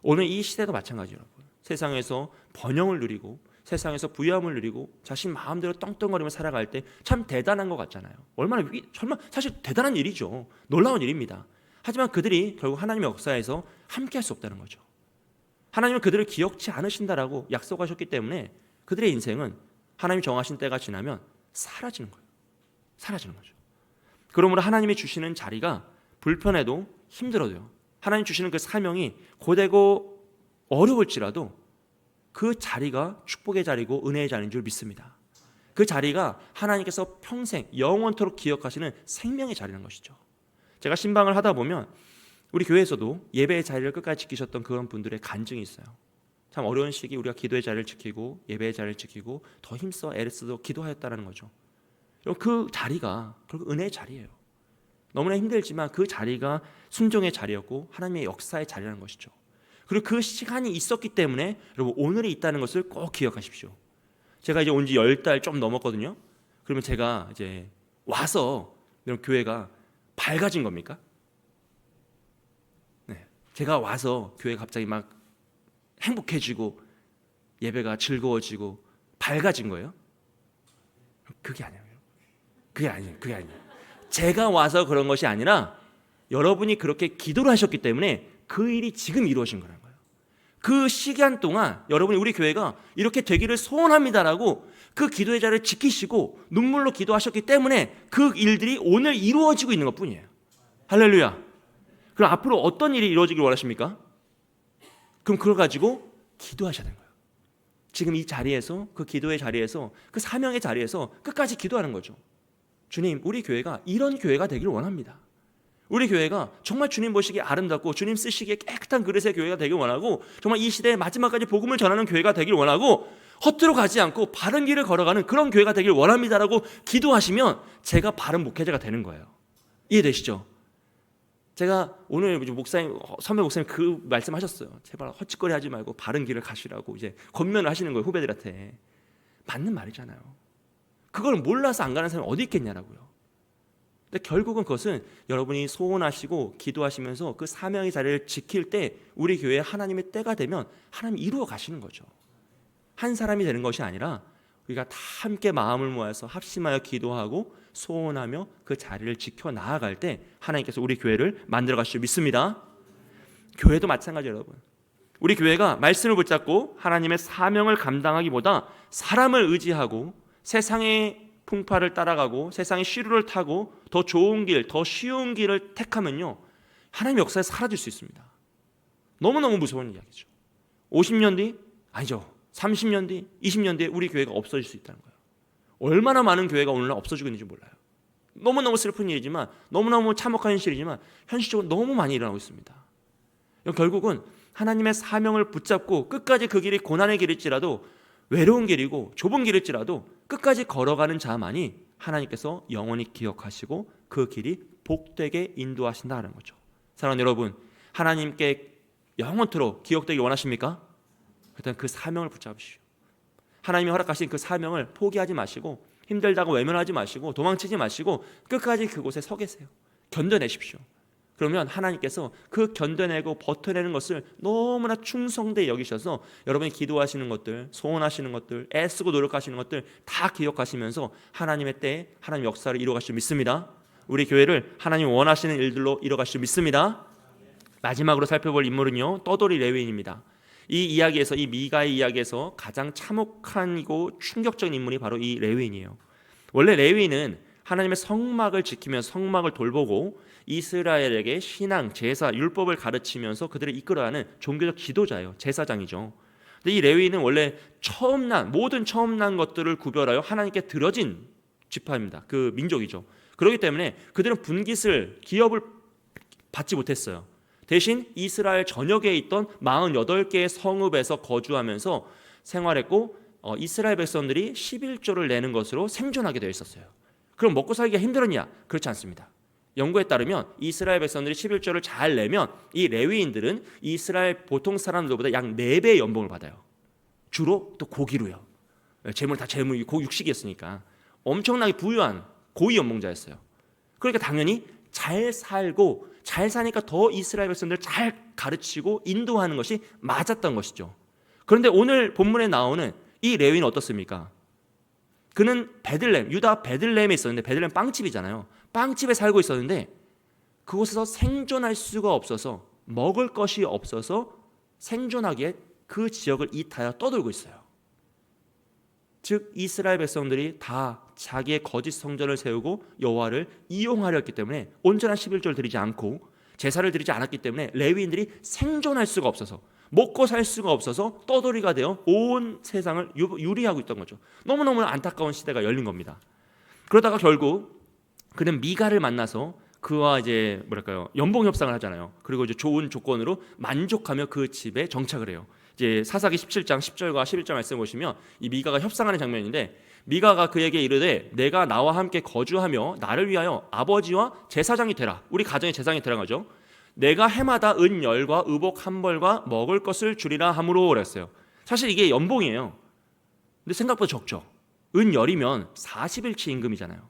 오늘 이 시대도 마찬가지예요, 여러분. 세상에서 번영을 누리고 세상에서 부유함을 누리고 자신 마음대로 떵떵거리며 살아갈 때 참 대단한 것 같잖아요. 얼마나 정말 사실 대단한 일이죠. 놀라운 일입니다. 하지만 그들이 결국 하나님의 역사에서 함께할 수 없다는 거죠. 하나님은 그들을 기억지 않으신다라고 약속하셨기 때문에 그들의 인생은 하나님이 정하신 때가 지나면 사라지는 거예요. 사라지는 거죠. 그러므로 하나님이 주시는 자리가 불편해도 힘들어도요, 하나님 주시는 그 사명이 고되고 어려울지라도 그 자리가 축복의 자리고 은혜의 자리인 줄 믿습니다. 그 자리가 하나님께서 평생 영원토록 기억하시는 생명의 자리라는 것이죠. 제가 신방을 하다 보면 우리 교회에서도 예배의 자리를 끝까지 지키셨던 그런 분들의 간증이 있어요. 참 어려운 시기 우리가 기도의 자리를 지키고 예배의 자리를 지키고 더 힘써 애를 써도 기도하였다는 거죠. 그 자리가 결국 은혜의 자리예요. 너무나 힘들지만 그 자리가 순종의 자리였고 하나님의 역사의 자리라는 것이죠. 그리고 그 시간이 있었기 때문에 여러분 오늘이 있다는 것을 꼭 기억하십시오. 제가 이제 온 지 10달 좀 넘었거든요. 그러면 제가 이제 와서 여러분 교회가 밝아진 겁니까? 네, 제가 와서 교회가 갑자기 막 행복해지고 예배가 즐거워지고 밝아진 거예요? 그게 아니에요. 그게 아니에요. 제가 와서 그런 것이 아니라 여러분이 그렇게 기도를 하셨기 때문에 그 일이 지금 이루어진 거라는 거예요. 그 시간 동안 여러분이 우리 교회가 이렇게 되기를 소원합니다라고 그 기도의 자리를 지키시고 눈물로 기도하셨기 때문에 그 일들이 오늘 이루어지고 있는 것뿐이에요. 할렐루야. 그럼 앞으로 어떤 일이 이루어지길 원하십니까? 그럼 그걸 가지고 기도하셔야 되는 거예요. 지금 이 자리에서, 그 기도의 자리에서, 그 사명의 자리에서 끝까지 기도하는 거죠. 주님, 우리 교회가 이런 교회가 되길 원합니다. 우리 교회가 정말 주님 보시기에 아름답고 주님 쓰시기에 깨끗한 그릇의 교회가 되길 원하고 정말 이 시대의 마지막까지 복음을 전하는 교회가 되길 원하고 헛되로 가지 않고 바른 길을 걸어가는 그런 교회가 되길 원합니다라고 기도하시면 제가 바른 목회자가 되는 거예요. 이해되시죠? 제가 오늘 목사님, 선배 목사님 그 말씀하셨어요. 제발 헛짓거리 하지 말고 바른 길을 가시라고 이제 권면을 하시는 거예요, 후배들한테. 맞는 말이잖아요. 그걸 몰라서 안 가는 사람이 어디 있겠냐라고요. 근데 결국은 그것은 여러분이 소원하시고 기도하시면서 그 사명의 자리를 지킬 때 우리 교회에 하나님의 때가 되면 하나님이 이루어 가시는 거죠. 한 사람이 되는 것이 아니라 우리가 다 함께 마음을 모아서 합심하여 기도하고 소원하며 그 자리를 지켜 나아갈 때 하나님께서 우리 교회를 만들어 가시길 믿습니다. 교회도 마찬가지예요, 여러분. 우리 교회가 말씀을 붙잡고 하나님의 사명을 감당하기보다 사람을 의지하고 세상의 풍파를 따라가고 세상의 시류를 타고 더 좋은 길, 더 쉬운 길을 택하면요, 하나님의 역사에 사라질 수 있습니다. 너무너무 무서운 이야기죠. 50년 뒤? 아니죠. 30년 뒤, 20년 뒤에 우리 교회가 없어질 수 있다는 거예요. 얼마나 많은 교회가 오늘날 없어지고 있는지 몰라요. 너무너무 슬픈 일이지만, 너무너무 참혹한 현실이지만 현실적으로 너무 많이 일어나고 있습니다. 결국은 하나님의 사명을 붙잡고 끝까지 그 길이 고난의 길일지라도 외로운 길이고 좁은 길일지라도 끝까지 걸어가는 자만이 하나님께서 영원히 기억하시고 그 길이 복되게 인도하신다는 거죠. 사랑하는 여러분, 하나님께 영원토록 기억되길 원하십니까? 일단 그 사명을 붙잡으시오. 하나님이 허락하신 그 사명을 포기하지 마시고 힘들다고 외면하지 마시고 도망치지 마시고 끝까지 그곳에 서 계세요. 견뎌내십시오. 그러면 하나님께서 그 견뎌내고 버텨내는 것을 너무나 충성되게 여기셔서 여러분이 기도하시는 것들, 소원하시는 것들, 애쓰고 노력하시는 것들 다 기억하시면서 하나님의 때에 하나님 역사를 이루어가실 줄 믿습니다. 우리 교회를 하나님 원하시는 일들로 이루어가실 줄 믿습니다. 마지막으로 살펴볼 인물은요, 떠돌이 레위인입니다. 이 이야기에서, 이 미가의 이야기에서 가장 참혹한이고 충격적인 인물이 바로 이 레위인이에요. 원래 레위인은 하나님의 성막을 지키면서 성막을 돌보고 이스라엘에게 신앙, 제사, 율법을 가르치면서 그들을 이끌어가는 종교적 지도자예요. 제사장이죠. 근데 이 레위인은 원래 모든 처음 난 것들을 구별하여 하나님께 드려진 지파입니다. 그 민족이죠. 그렇기 때문에 그들은 분깃을, 기업을 받지 못했어요. 대신 이스라엘 전역에 있던 48개의 성읍에서 거주하면서 생활했고 이스라엘 백성들이 11조를 내는 것으로 생존하게 되어 있었어요. 그럼 먹고 살기가 힘들었냐? 그렇지 않습니다. 연구에 따르면 이스라엘 백성들이 11조를 잘 내면 이 레위인들은 이스라엘 보통 사람들보다 약 4배의 연봉을 받아요. 주로 또 고기로요. 재물 다 재물, 육식이었으니까 엄청나게 부유한 고위 연봉자였어요. 그러니까 당연히 잘 살고 잘 사니까 더 이스라엘 백성들을 잘 가르치고 인도하는 것이 맞았던 것이죠. 그런데 오늘 본문에 나오는 이 레위는 어떻습니까? 그는 베들레헴, 유다 베들레헴에 있었는데, 베들레헴 빵집이잖아요. 빵집에 살고 있었는데 그곳에서 생존할 수가 없어서, 먹을 것이 없어서 생존하기에 그 지역을 이탈하여 떠돌고 있어요. 즉 이스라엘 백성들이 다 자기의 거짓 성전을 세우고 여호와를 이용하려 했기 때문에 온전한 11조를 드리지 않고 제사를 드리지 않았기 때문에 레위인들이 생존할 수가 없어서, 먹고 살 수가 없어서 떠돌이가 되어 온 세상을 유리하고 있던 거죠. 너무너무 안타까운 시대가 열린 겁니다. 그러다가 결국 그는 미가를 만나서 그와 이제 연봉 협상을 하잖아요. 그리고 이제 좋은 조건으로 만족하며 그 집에 정착을 해요. 이제 사사기 17장 10절과 11절 말씀 보시면 이 미가가 협상하는 장면인데, 미가가 그에게 이르되 내가 나와 함께 거주하며 나를 위하여 아버지와 제사장이 되라. 우리 가정의 제사장이 되라는 거죠. 내가 해마다 은 열과 의복 한 벌과 먹을 것을 주리라 함으로 그랬어요. 사실 이게 연봉이에요. 근데 생각보다 적죠. 은 열이면 40일치 임금이잖아요.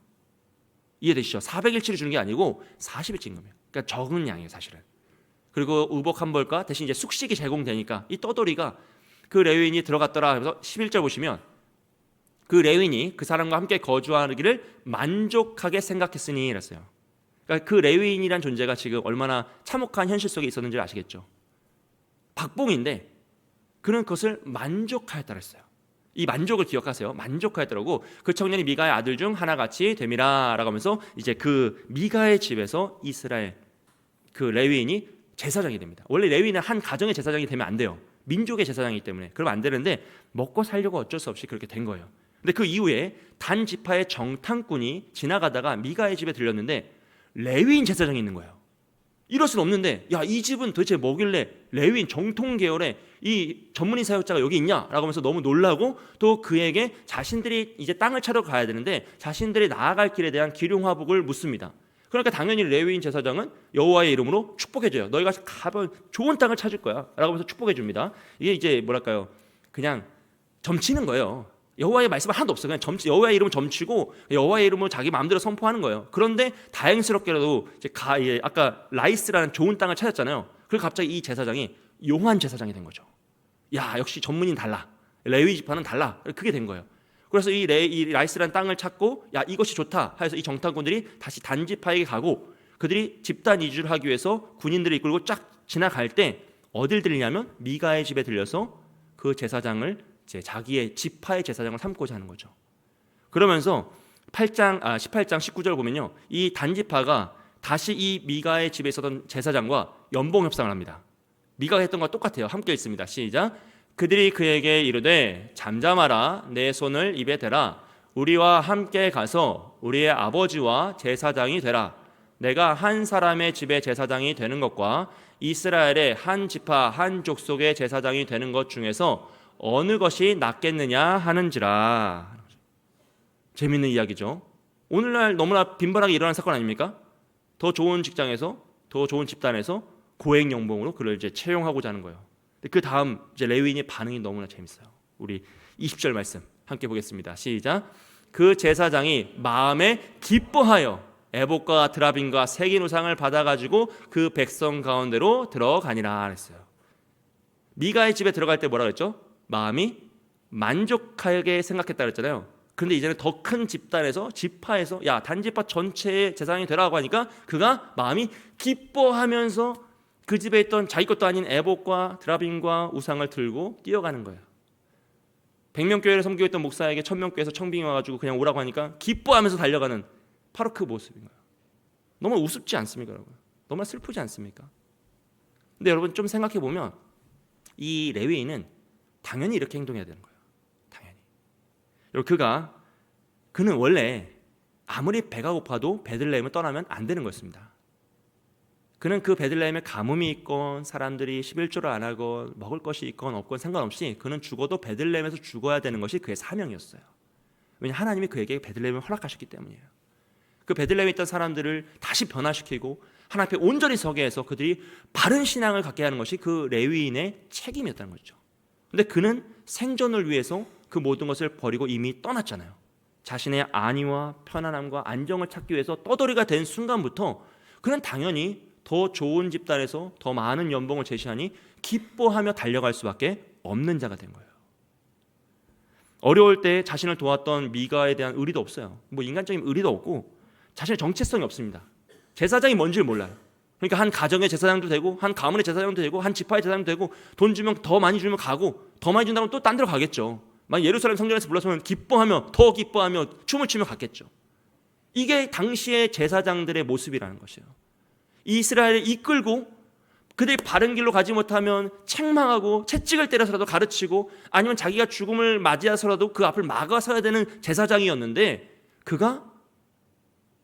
이해되시죠? 400일치를 주는 게 아니고 40일치 임금이에요. 그러니까 적은 양이에요, 사실은. 그리고 의복 한 벌과 대신 이제 숙식이 제공되니까 이 떠돌이가 그 레위인이 들어갔더라. 그래서 11절 보시면 그 레위인이 그 사람과 함께 거주하기를 만족하게 생각했으니 이랬어요. 그러니까 그 레위인이란 존재가 지금 얼마나 참혹한 현실 속에 있었는지 아시겠죠? 박봉인데 그는 그것을 만족하였다 했어요. 이 만족을 기억하세요. 만족하였더라고. 그 청년이 미가의 아들 중 하나같이 됨이라라고 하면서 이제 그 미가의 집에서 이스라엘 그 레위인이 제사장이 됩니다. 원래 레위인은 한 가정의 제사장이 되면 안 돼요. 민족의 제사장이기 때문에. 그러면 안 되는데 먹고 살려고 어쩔 수 없이 그렇게 된 거예요. 근데 그 이후에 단 지파의 정탐꾼이 지나가다가 미가의 집에 들렸는데 레위인 제사장이 있는 거예요. 이럴 수는 없는데, 야, 이 집은 도대체 뭐길래 레위인 정통 계열의 이 전문인 사역자가 여기 있냐라고 하면서 너무 놀라고, 또 그에게 자신들이 이제 땅을 차러 가야 되는데 자신들이 나아갈 길에 대한 기륭화복을 묻습니다. 그러니까 당연히 레위인 제사장은 여호와의 이름으로 축복해줘요. 너희가 가면 좋은 땅을 찾을 거야 라고 하면서 축복해줍니다. 이게 이제 그냥 점치는 거예요. 여호와의 말씀은 하나도 없어요. 그냥 여호와의 이름을 점치고 여호와의 이름으로 자기 마음대로 선포하는 거예요. 그런데 다행스럽게라도 이제 아까 라이스라는 좋은 땅을 찾았잖아요. 그리고 갑자기 이 제사장이 용한 제사장이 된 거죠. 야, 역시 전문인 달라. 레위 지파는 달라. 그게 된 거예요. 그래서 이 라이스라는 땅을 찾고, 야, 이것이 좋다 해서 이 정탐꾼들이 다시 단지파에게 가고, 그들이 집단 이주를 하기 위해서 군인들을 이끌고 쫙 지나갈 때 어딜 들리냐면 미가의 집에 들려서 그 제사장을 이제 자기의 지파의 제사장을 삼고자 하는 거죠. 그러면서 18장 19절 보면요, 이 단지파가 다시 이 미가의 집에 있었던 제사장과 연봉 협상을 합니다. 미가가 했던 것과 똑같아요. 함께 읽습니다. 시작. 그들이 그에게 이르되 잠잠하라. 내 손을 입에 대라. 우리와 함께 가서 우리의 아버지와 제사장이 되라. 내가 한 사람의 집의 제사장이 되는 것과 이스라엘의 한 지파 한 족속의 제사장이 되는 것 중에서 어느 것이 낫겠느냐 하는지라. 재밌는 이야기죠. 오늘날 너무나 빈번하게 일어나는 사건 아닙니까? 더 좋은 직장에서, 더 좋은 집단에서 고액 연봉으로 그를 이제 채용하고자 하는 거예요. 그 다음 이제 레위인의 반응이 너무나 재밌어요. 우리 20절 말씀 함께 보겠습니다. 시작. 그 제사장이 마음에 기뻐하여 에봇과 드라빔과 새긴 우상을 받아가지고 그 백성 가운데로 들어가니라 했어요. 미가의 집에 들어갈 때 뭐라 그랬죠? 마음이 만족하게 생각했다 그랬잖아요. 그런데 이제는 더 큰 집단에서, 지파에서, 야, 단지파 전체의 제사장이 되라고 하니까 그가 마음이 기뻐하면서 그 집에 있던 자기 것도 아닌 에봇과 드라빔과 우상을 들고 뛰어가는 거예요. 100명교회를 섬기고 있던 목사에게 1000명교회에서 청빙이 와가지고 그냥 오라고 하니까 기뻐하면서 달려가는 바로 그 모습인 거예요. 너무 우습지 않습니까, 여러분? 너무 슬프지 않습니까? 근데 여러분 좀 생각해 보면 이 레위인은 당연히 이렇게 행동해야 되는 거예요. 당연히. 여러분, 그는 원래 아무리 배가 고파도 베들레헴을 떠나면 안 되는 거였습니다. 그는 그 베들레헴에 가뭄이 있건 사람들이 11조를 안 하건 먹을 것이 있건 없건 상관없이 그는 죽어도 베들레헴에서 죽어야 되는 것이 그의 사명이었어요. 왜냐하면 하나님이 그에게 베들레헴을 허락하셨기 때문이에요. 그 베들레헴에 있던 사람들을 다시 변화시키고 하나님 앞에 온전히 서게 해서 그들이 바른 신앙을 갖게 하는 것이 그 레위인의 책임이었다는 거죠. 근데 그는 생존을 위해서 그 모든 것을 버리고 이미 떠났잖아요. 자신의 안위와 편안함과 안정을 찾기 위해서 떠돌이가 된 순간부터 그는 당연히 더 좋은 집단에서 더 많은 연봉을 제시하니 기뻐하며 달려갈 수밖에 없는 자가 된 거예요. 어려울 때 자신을 도왔던 미가에 대한 의리도 없어요. 뭐 인간적인 의리도 없고 자신의 정체성이 없습니다. 제사장이 뭔지를 몰라요. 그러니까 한 가정의 제사장도 되고 한 가문의 제사장도 되고 한 지파의 제사장도 되고 돈 주면 더 많이 주면 가고 더 많이 준다면 또 딴 데로 가겠죠. 만약 예루살렘 성전에서 불렀으면 기뻐하며 더 기뻐하며 춤을 추며 갔겠죠. 이게 당시의 제사장들의 모습이라는 것이에요. 이스라엘을 이끌고 그들이 바른 길로 가지 못하면 책망하고 채찍을 때려서라도 가르치고 아니면 자기가 죽음을 맞이해서라도 그 앞을 막아서야 되는 제사장이었는데 그가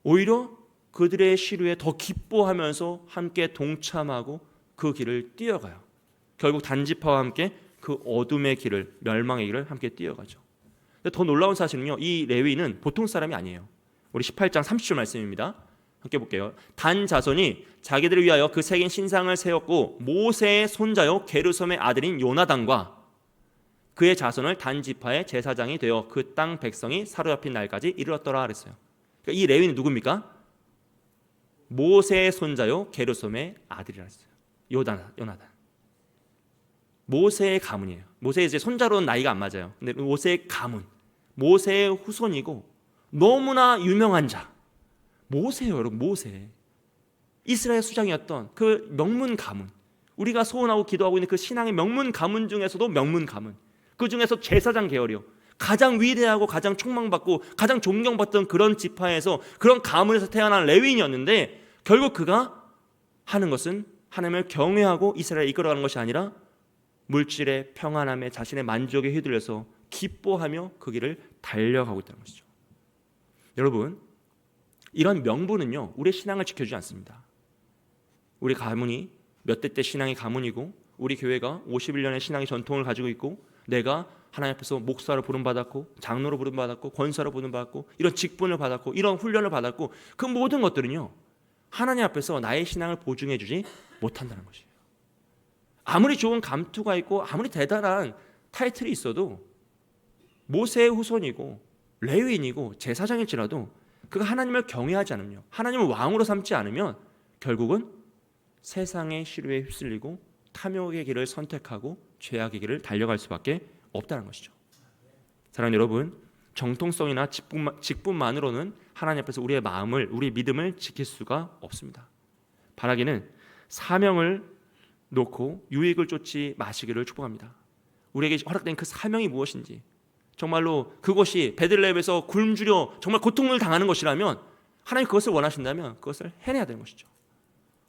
오히려 그들의 시류에 더 기뻐하면서 함께 동참하고 그 길을 뛰어가요. 결국 단지파와 함께 그 어둠의 길을, 멸망의 길을 함께 뛰어가죠. 근데 더 놀라운 사실은요, 이 레위는 보통 사람이 아니에요. 우리 18장 30절 말씀입니다. 함께 볼게요. 단 자손이 자기들을 위하여 그 새긴 신상을 세웠고 모세의 손자요 게르솜의 아들인 요나단과 그의 자손을 단 지파의 제사장이 되어 그 땅 백성이 사로잡힌 날까지 이르렀더라 그랬어요. 그러니까 이 레위는 누굽니까? 모세의 손자요 게르솜의 아들이라 했어요. 요나단. 모세의 가문이에요. 모세의 이제 손자로는 나이가 안 맞아요. 근데 모세의 가문, 모세의 후손이고 너무나 유명한 자. 모세예요, 여러분. 모세. 이스라엘 수장이었던 그 명문 가문. 우리가 소원하고 기도하고 있는 그 신앙의 명문 가문 중에서도 명문 가문. 그 중에서 제사장 계열이요. 가장 위대하고 가장 촉망받고 가장 존경받던 그런 지파에서 그런 가문에서 태어난 레위인이었는데 결국 그가 하는 것은 하나님을 경외하고 이스라엘을 이끌어가는 것이 아니라 물질의 평안함에 자신의 만족에 휘둘려서 기뻐하며 그 길을 달려가고 있다는 것이죠. 여러분, 이런 명분은요 우리의 신앙을 지켜주지 않습니다. 우리 가문이 몇 대 때 신앙의 가문이고 우리 교회가 51년의 신앙의 전통을 가지고 있고 내가 하나님 앞에서 목사로 부름받았고 장로로 부름받았고 권사로 부름받았고 이런 직분을 받았고 이런 훈련을 받았고 그 모든 것들은요 하나님 앞에서 나의 신앙을 보증해 주지 못한다는 것이에요. 아무리 좋은 감투가 있고 아무리 대단한 타이틀이 있어도 모세의 후손이고 레위인이고 제사장일지라도 그가 하나님을 경외하지 않으며 하나님을 왕으로 삼지 않으면 결국은 세상의 시류에 휩쓸리고 탐욕의 길을 선택하고 죄악의 길을 달려갈 수밖에 없다는 것이죠. 사랑하는 여러분, 정통성이나 직분만으로는 하나님 앞에서 우리의 마음을, 우리의 믿음을 지킬 수가 없습니다. 바라기는 사명을 놓고 유익을 쫓지 마시기를 축복합니다. 우리에게 허락된 그 사명이 무엇인지, 정말로 그것이 베들레헴에서 굶주려 정말 고통을 당하는 것이라면 하나님 그것을 원하신다면 그것을 해내야 되는 것이죠.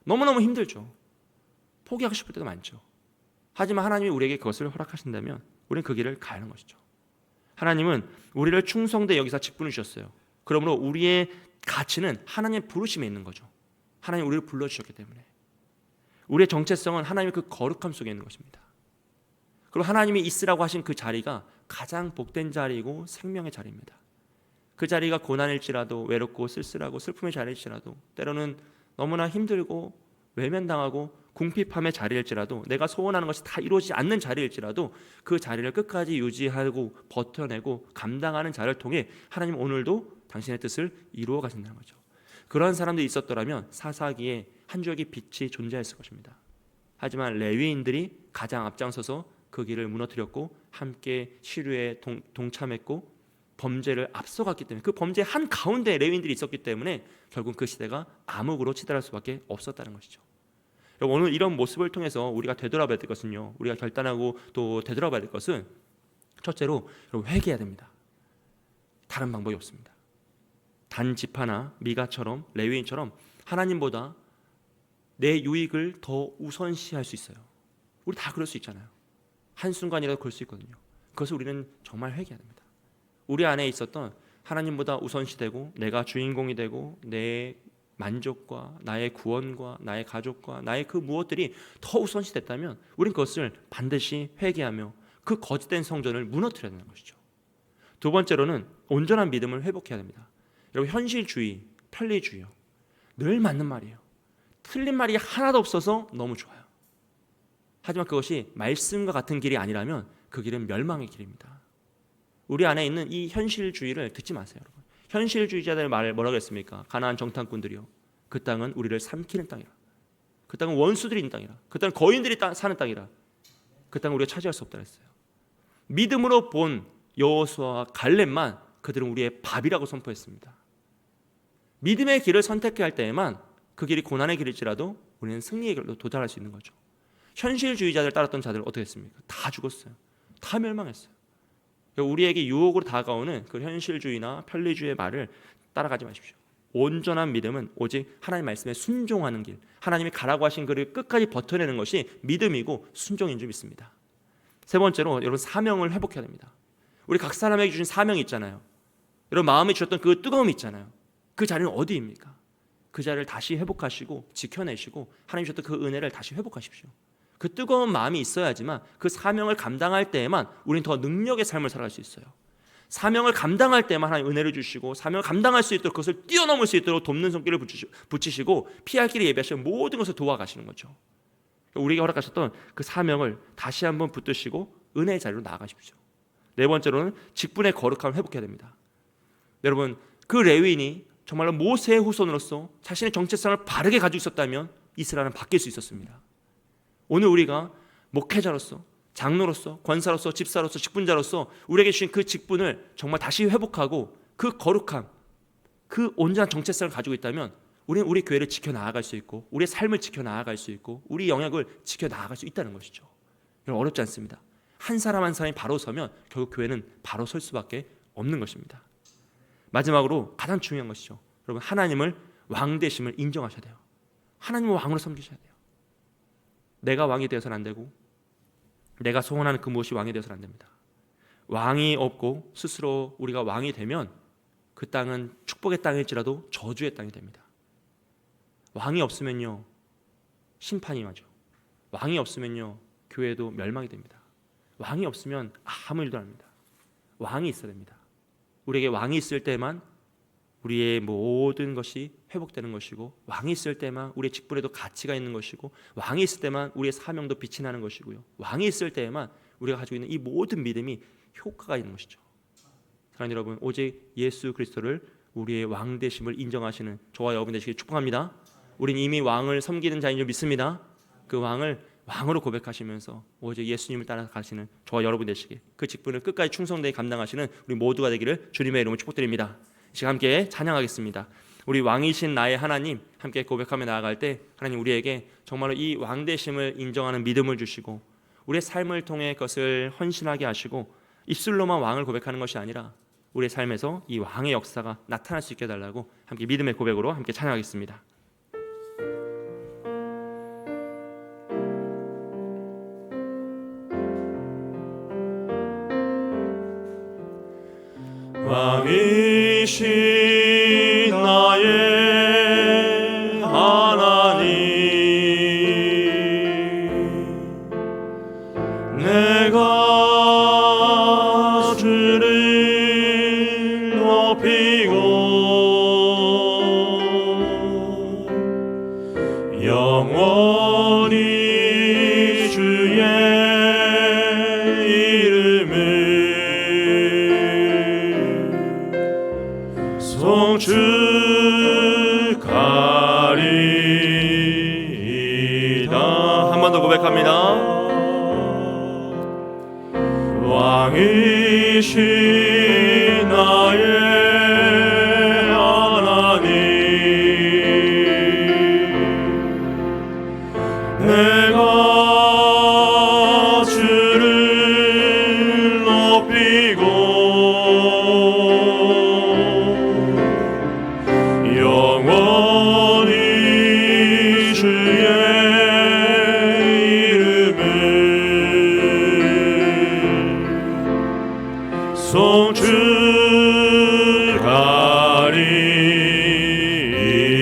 너무너무 힘들죠. 포기하고 싶을 때도 많죠. 하지만 하나님이 우리에게 그것을 허락하신다면 우리는 그 길을 가는 것이죠. 하나님은 우리를 충성되게 여기서 직분을 주셨어요. 그러므로 우리의 가치는 하나님의 부르심에 있는 거죠. 하나님 우리를 불러주셨기 때문에 우리의 정체성은 하나님의 그 거룩함 속에 있는 것입니다. 그리고 하나님이 있으라고 하신 그 자리가 가장 복된 자리이고 생명의 자리입니다. 그 자리가 고난일지라도 외롭고 쓸쓸하고 슬픔의 자리일지라도 때로는 너무나 힘들고 외면당하고 궁핍함의 자리일지라도 내가 소원하는 것이 다 이루어지지 않는 자리일지라도 그 자리를 끝까지 유지하고 버텨내고 감당하는 자를 통해 하나님 오늘도 당신의 뜻을 이루어 가신다는 거죠. 그런 사람들이 있었더라면 사사기에 한 줄기 빛이 존재했을 것입니다. 하지만 레위인들이 가장 앞장서서 그 길을 무너뜨렸고 함께 시류에 동참했고 범죄를 앞서갔기 때문에 그 범죄 한 가운데 레위인들이 있었기 때문에 결국 그 시대가 암흑으로 치달을 수밖에 없었다는 것이죠. 오늘 이런 모습을 통해서 우리가 되돌아봐야 될 것은요, 우리가 결단하고 또 되돌아봐야 될 것은 첫째로 회개해야 됩니다. 다른 방법이 없습니다. 단 지파나 미가처럼 레위인처럼 하나님보다 내 유익을 더 우선시할 수 있어요. 우리 다 그럴 수 있잖아요. 한순간이라도 그럴 수 있거든요. 그것을 우리는 정말 회개해야 됩니다. 우리 안에 있었던 하나님보다 우선시되고 내가 주인공이 되고 내 만족과 나의 구원과 나의 가족과 나의 그 무엇들이 더 우선시됐다면 우리는 그것을 반드시 회개하며 그 거짓된 성전을 무너뜨려야 되는 것이죠. 두 번째로는 온전한 믿음을 회복해야 됩니다. 여러분, 현실주의, 편리주의요, 늘 맞는 말이에요. 틀린 말이 하나도 없어서 너무 좋아요. 하지만 그것이 말씀과 같은 길이 아니라면 그 길은 멸망의 길입니다. 우리 안에 있는 이 현실주의를 듣지 마세요, 여러분. 현실주의자들의 말을 뭐라고 했습니까? 가나안 정탐꾼들이요, 그 땅은 우리를 삼키는 땅이라, 그 땅은 원수들이 있는 땅이라, 그 땅은 거인들이 사는 땅이라, 그 땅을 우리가 차지할 수 없다 했어요. 믿음으로 본 여호수아와 갈렙만 그들은 우리의 밥이라고 선포했습니다. 믿음의 길을 선택해야 할 때에만 그 길이 고난의 길일지라도 우리는 승리의 길로 도달할 수 있는 거죠. 현실주의자들 따랐던 자들은 어떻게 했습니까? 다 죽었어요. 다 멸망했어요. 우리에게 유혹으로 다가오는 그 현실주의나 편리주의의 말을 따라가지 마십시오. 온전한 믿음은 오직 하나님 말씀에 순종하는 길, 하나님이 가라고 하신 글을 끝까지 버텨내는 것이 믿음이고 순종인 줄 믿습니다. 세 번째로, 여러분, 사명을 회복해야 됩니다. 우리 각 사람에게 주신 사명이 있잖아요. 여러분, 마음에 주셨던 그 뜨거움이 있잖아요. 그 자리는 어디입니까? 그 자리를 다시 회복하시고 지켜내시고 하나님 주셨던 그 은혜를 다시 회복하십시오. 그 뜨거운 마음이 있어야지만 그 사명을 감당할 때에만 우리는 더 능력의 삶을 살아갈 수 있어요. 사명을 감당할 때만 하나님 은혜를 주시고, 사명을 감당할 수 있도록 그것을 뛰어넘을 수 있도록 돕는 손길을 붙이시고 피할 길을 예비하시고 모든 것을 도와가시는 거죠. 우리에게 허락하셨던 그 사명을 다시 한번 붙드시고 은혜의 자리로 나아가십시오. 네 번째로는 직분의 거룩함을 회복해야 됩니다. 여러분, 그 레위인이 정말로 모세의 후손으로서 자신의 정체성을 바르게 가지고 있었다면 이스라엘은 바뀔 수 있었습니다. 오늘 우리가 목회자로서, 장로로서, 권사로서, 집사로서, 직분자로서 우리에게 주신 그 직분을 정말 다시 회복하고 그 거룩함, 그 온전한 정체성을 가지고 있다면 우리는 우리 교회를 지켜나갈 수 있고 우리의 삶을 지켜나갈 수 있고 우리 영역을 지켜나갈 수 있다는 것이죠. 여러분, 어렵지 않습니다. 한 사람 한 사람이 바로 서면 결국 교회는 바로 설 수밖에 없는 것입니다. 마지막으로 가장 중요한 것이죠. 여러분, 하나님을 왕 되심을 인정하셔야 돼요. 하나님을 왕으로 섬기셔야 돼요. 내가 왕이 되어서는 안 되고 내가 소원하는 그 무엇이 왕이 되어서는 안 됩니다. 왕이 없고 스스로 우리가 왕이 되면 그 땅은 축복의 땅일지라도 저주의 땅이 됩니다. 왕이 없으면요, 심판이 임하죠. 왕이 없으면요, 교회도 멸망이 됩니다. 왕이 없으면 아무 일도 안 합니다. 왕이 있어야 됩니다. 우리에게 왕이 있을 때만 우리의 모든 것이 회복되는 것이고, 왕이 있을 때만 우리의 직분에도 가치가 있는 것이고, 왕이 있을 때만 우리의 사명도 빛이 나는 것이고요, 왕이 있을 때에만 우리가 가지고 있는 이 모든 믿음이 효과가 있는 것이죠. 사랑하는 여러분, 오직 예수 그리스도를 우리의 왕 되심을 인정하시는 저와 여러분 되시길 축복합니다. 우린 이미 왕을 섬기는 자인 줄 믿습니다. 그 왕을 왕으로 고백하시면서 오직 예수님을 따라가시는 저와 여러분 되시길, 그 직분을 끝까지 충성되게 감당하시는 우리 모두가 되기를 주님의 이름으로 축복드립니다. 이 시간 함께 찬양하겠습니다. 우리 왕이신 나의 하나님 함께 고백하며 나아갈 때 하나님 우리에게 정말로 이 왕 되심을 인정하는 믿음을 주시고 우리의 삶을 통해 그것을 헌신하게 하시고 입술로만 왕을 고백하는 것이 아니라 우리의 삶에서 이 왕의 역사가 나타날 수 있게 해달라고 함께 믿음의 고백으로 함께 찬양하겠습니다. 왕이신 나의 하나님, 내가 주를 높이고 영원히 주의 송축하리이다. 한 번 더 고백합니다. 왕이신 나의 하나님, 내가 주를 높이고 영원히 주의 이름을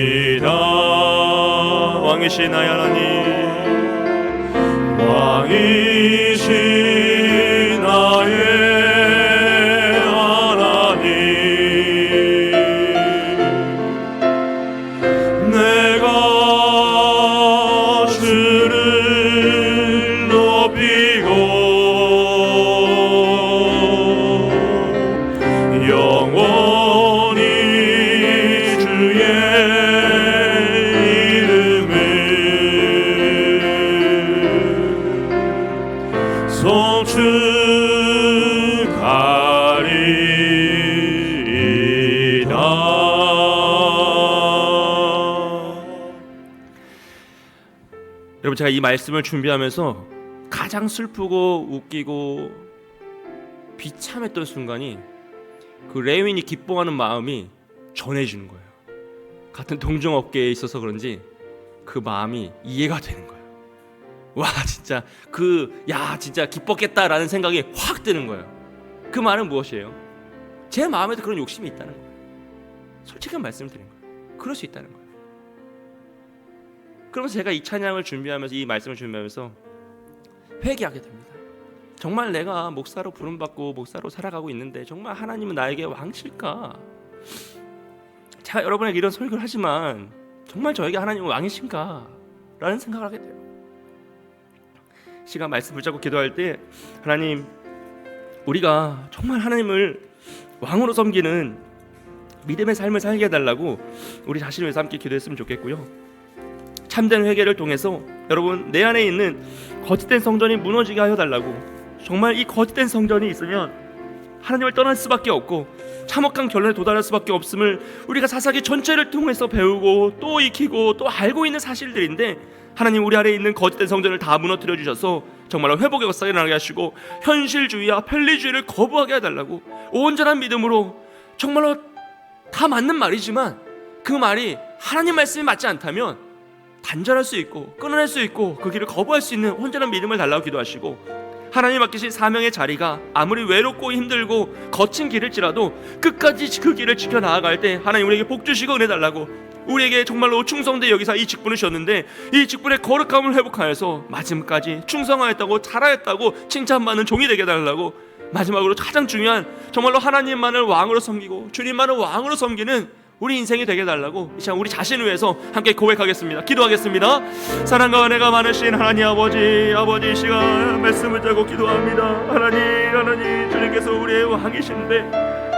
송축하리이다. 왕이신 나의 하나님, 왕이신 나의 하나님, 내가 주를 높이고 영원히 주의 이름을 송축하리이다. 여러분, 제가 이 말씀을 준비하면서 가장 슬프고 웃기고 비참했던 순간이 그 레윈이 기뻐하는 마음이 전해지는 거예요. 같은 동종업계에 있어서 그런지 그 마음이 이해가 되는 거예요. 와, 진짜 진짜 기뻤겠다라는 생각이 확 드는 거예요. 그 말은 무엇이에요? 제 마음에도 그런 욕심이 있다는 거예요. 솔직한 말씀을 드린 거예요. 그럴 수 있다는 거예요. 그러면서 제가 이 찬양을 준비하면서, 이 말씀을 준비하면서 회개하게 됩니다. 정말 내가 목사로 부름받고 목사로 살아가고 있는데 정말 하나님은 나에게 왕실까? 제가 여러분에게 이런 설교를 하지만 정말 저에게 하나님은 왕이신가? 라는 생각을 하게 돼요. 시간 말씀 붙잡고 기도할 때, 하나님, 우리가 정말 하나님을 왕으로 섬기는 믿음의 삶을 살게 해달라고 우리 자신을 위해서 함께 기도했으면 좋겠고요. 참된 회개를 통해서 여러분, 내 안에 있는 거짓된 성전이 무너지게 하여 달라고. 정말 이 거짓된 성전이 있으면 하나님을 떠날 수밖에 없고 참혹한 결론에 도달할 수밖에 없음을 우리가 사사기 전체를 통해서 배우고 또 익히고 또 알고 있는 사실들인데, 하나님, 우리 안에 있는 거짓된 성전을 다 무너뜨려 주셔서 정말로 회복의 역사가 일어나게 하시고 현실주의와 편리주의를 거부하게 해달라고. 온전한 믿음으로, 정말로 다 맞는 말이지만 그 말이 하나님 말씀이 맞지 않다면 단절할 수 있고 끊어낼 수 있고 그 길을 거부할 수 있는 온전한 믿음을 달라고 기도하시고, 하나님 맡기신 사명의 자리가 아무리 외롭고 힘들고 거친 길일지라도 끝까지 그 길을 지켜나아갈 때 하나님 우리에게 복 주시고 은혜 달라고. 우리에게 정말로 충성되 여기서 이 직분을 주셨는데 이 직분의 거룩함을 회복하여서 마지막까지 충성하였다고 잘하였다고 칭찬받는 종이 되게 달라고. 마지막으로 가장 중요한, 정말로 하나님만을 왕으로 섬기고 주님만을 왕으로 섬기는 우리 인생이 되게 달라고 이 시간 우리 자신을 위해서 함께 고백하겠습니다. 기도하겠습니다. 사랑과 은혜가 많으신 하나님 아버지, 이 시간 말씀을 짜고 기도합니다. 하나님, 주님께서 우리의 왕이신데,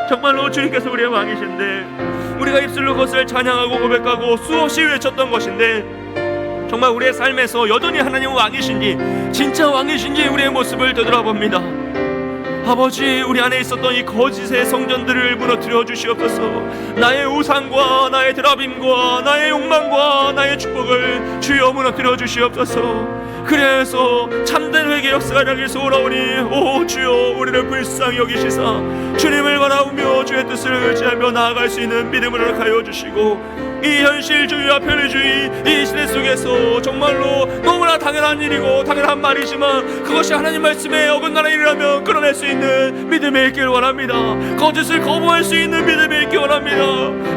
정말로 주님께서 우리의 왕이신데, 우리가 입술로 그것을 찬양하고 고백하고 수없이 외쳤던 것인데, 정말 우리의 삶에서 여전히 하나님은 왕이신지, 진짜 왕이신지 우리의 모습을 되돌아봅니다. 아버지, 우리 안에 있었던 이 거짓의 성전들을 무너뜨려 주시옵소서. 나의 우상과 나의 드라빔과 나의 욕망과 나의 축복을 주여 무너뜨려 주시옵소서. 그래서 참된 회개 역사가 나에게서 오라오니, 오 주여, 우리를 불쌍히 여기시사 주님을 바라보며 주의 뜻을 의지하며 나아갈 수 있는 믿음을 허락하여 주시고, 이 현실주의와 편리주의 이 시대 속에서 정말로 너무나 당연한 일이고 당연한 말이지만 그것이 하나님 말씀에 어긋나는 일이라면 끌어낼 수 있는 믿음이 있길 원합니다. 거짓을 거부할 수 있는 믿음이 있길 원합니다.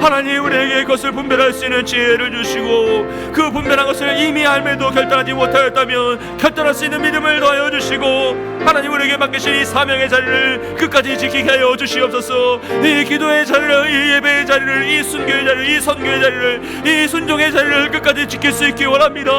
하나님, 우리에게 그것을 분별할 수 있는 지혜를 주시고, 그 분별한 것을 이미 알매도 결단하지 못하였다면 결단할 수 있는 믿음을 더하여 주시고, 하나님, 우리에게 맡기신 이 사명의 자리를 끝까지 지키게 하여 주시옵소서. 이 기도의 자리를, 이 예배의 자리를, 이 순교의 자리를, 이 선교의 자리를, 이 순종의 자리를 끝까지 지킬 수 있기 원합니다.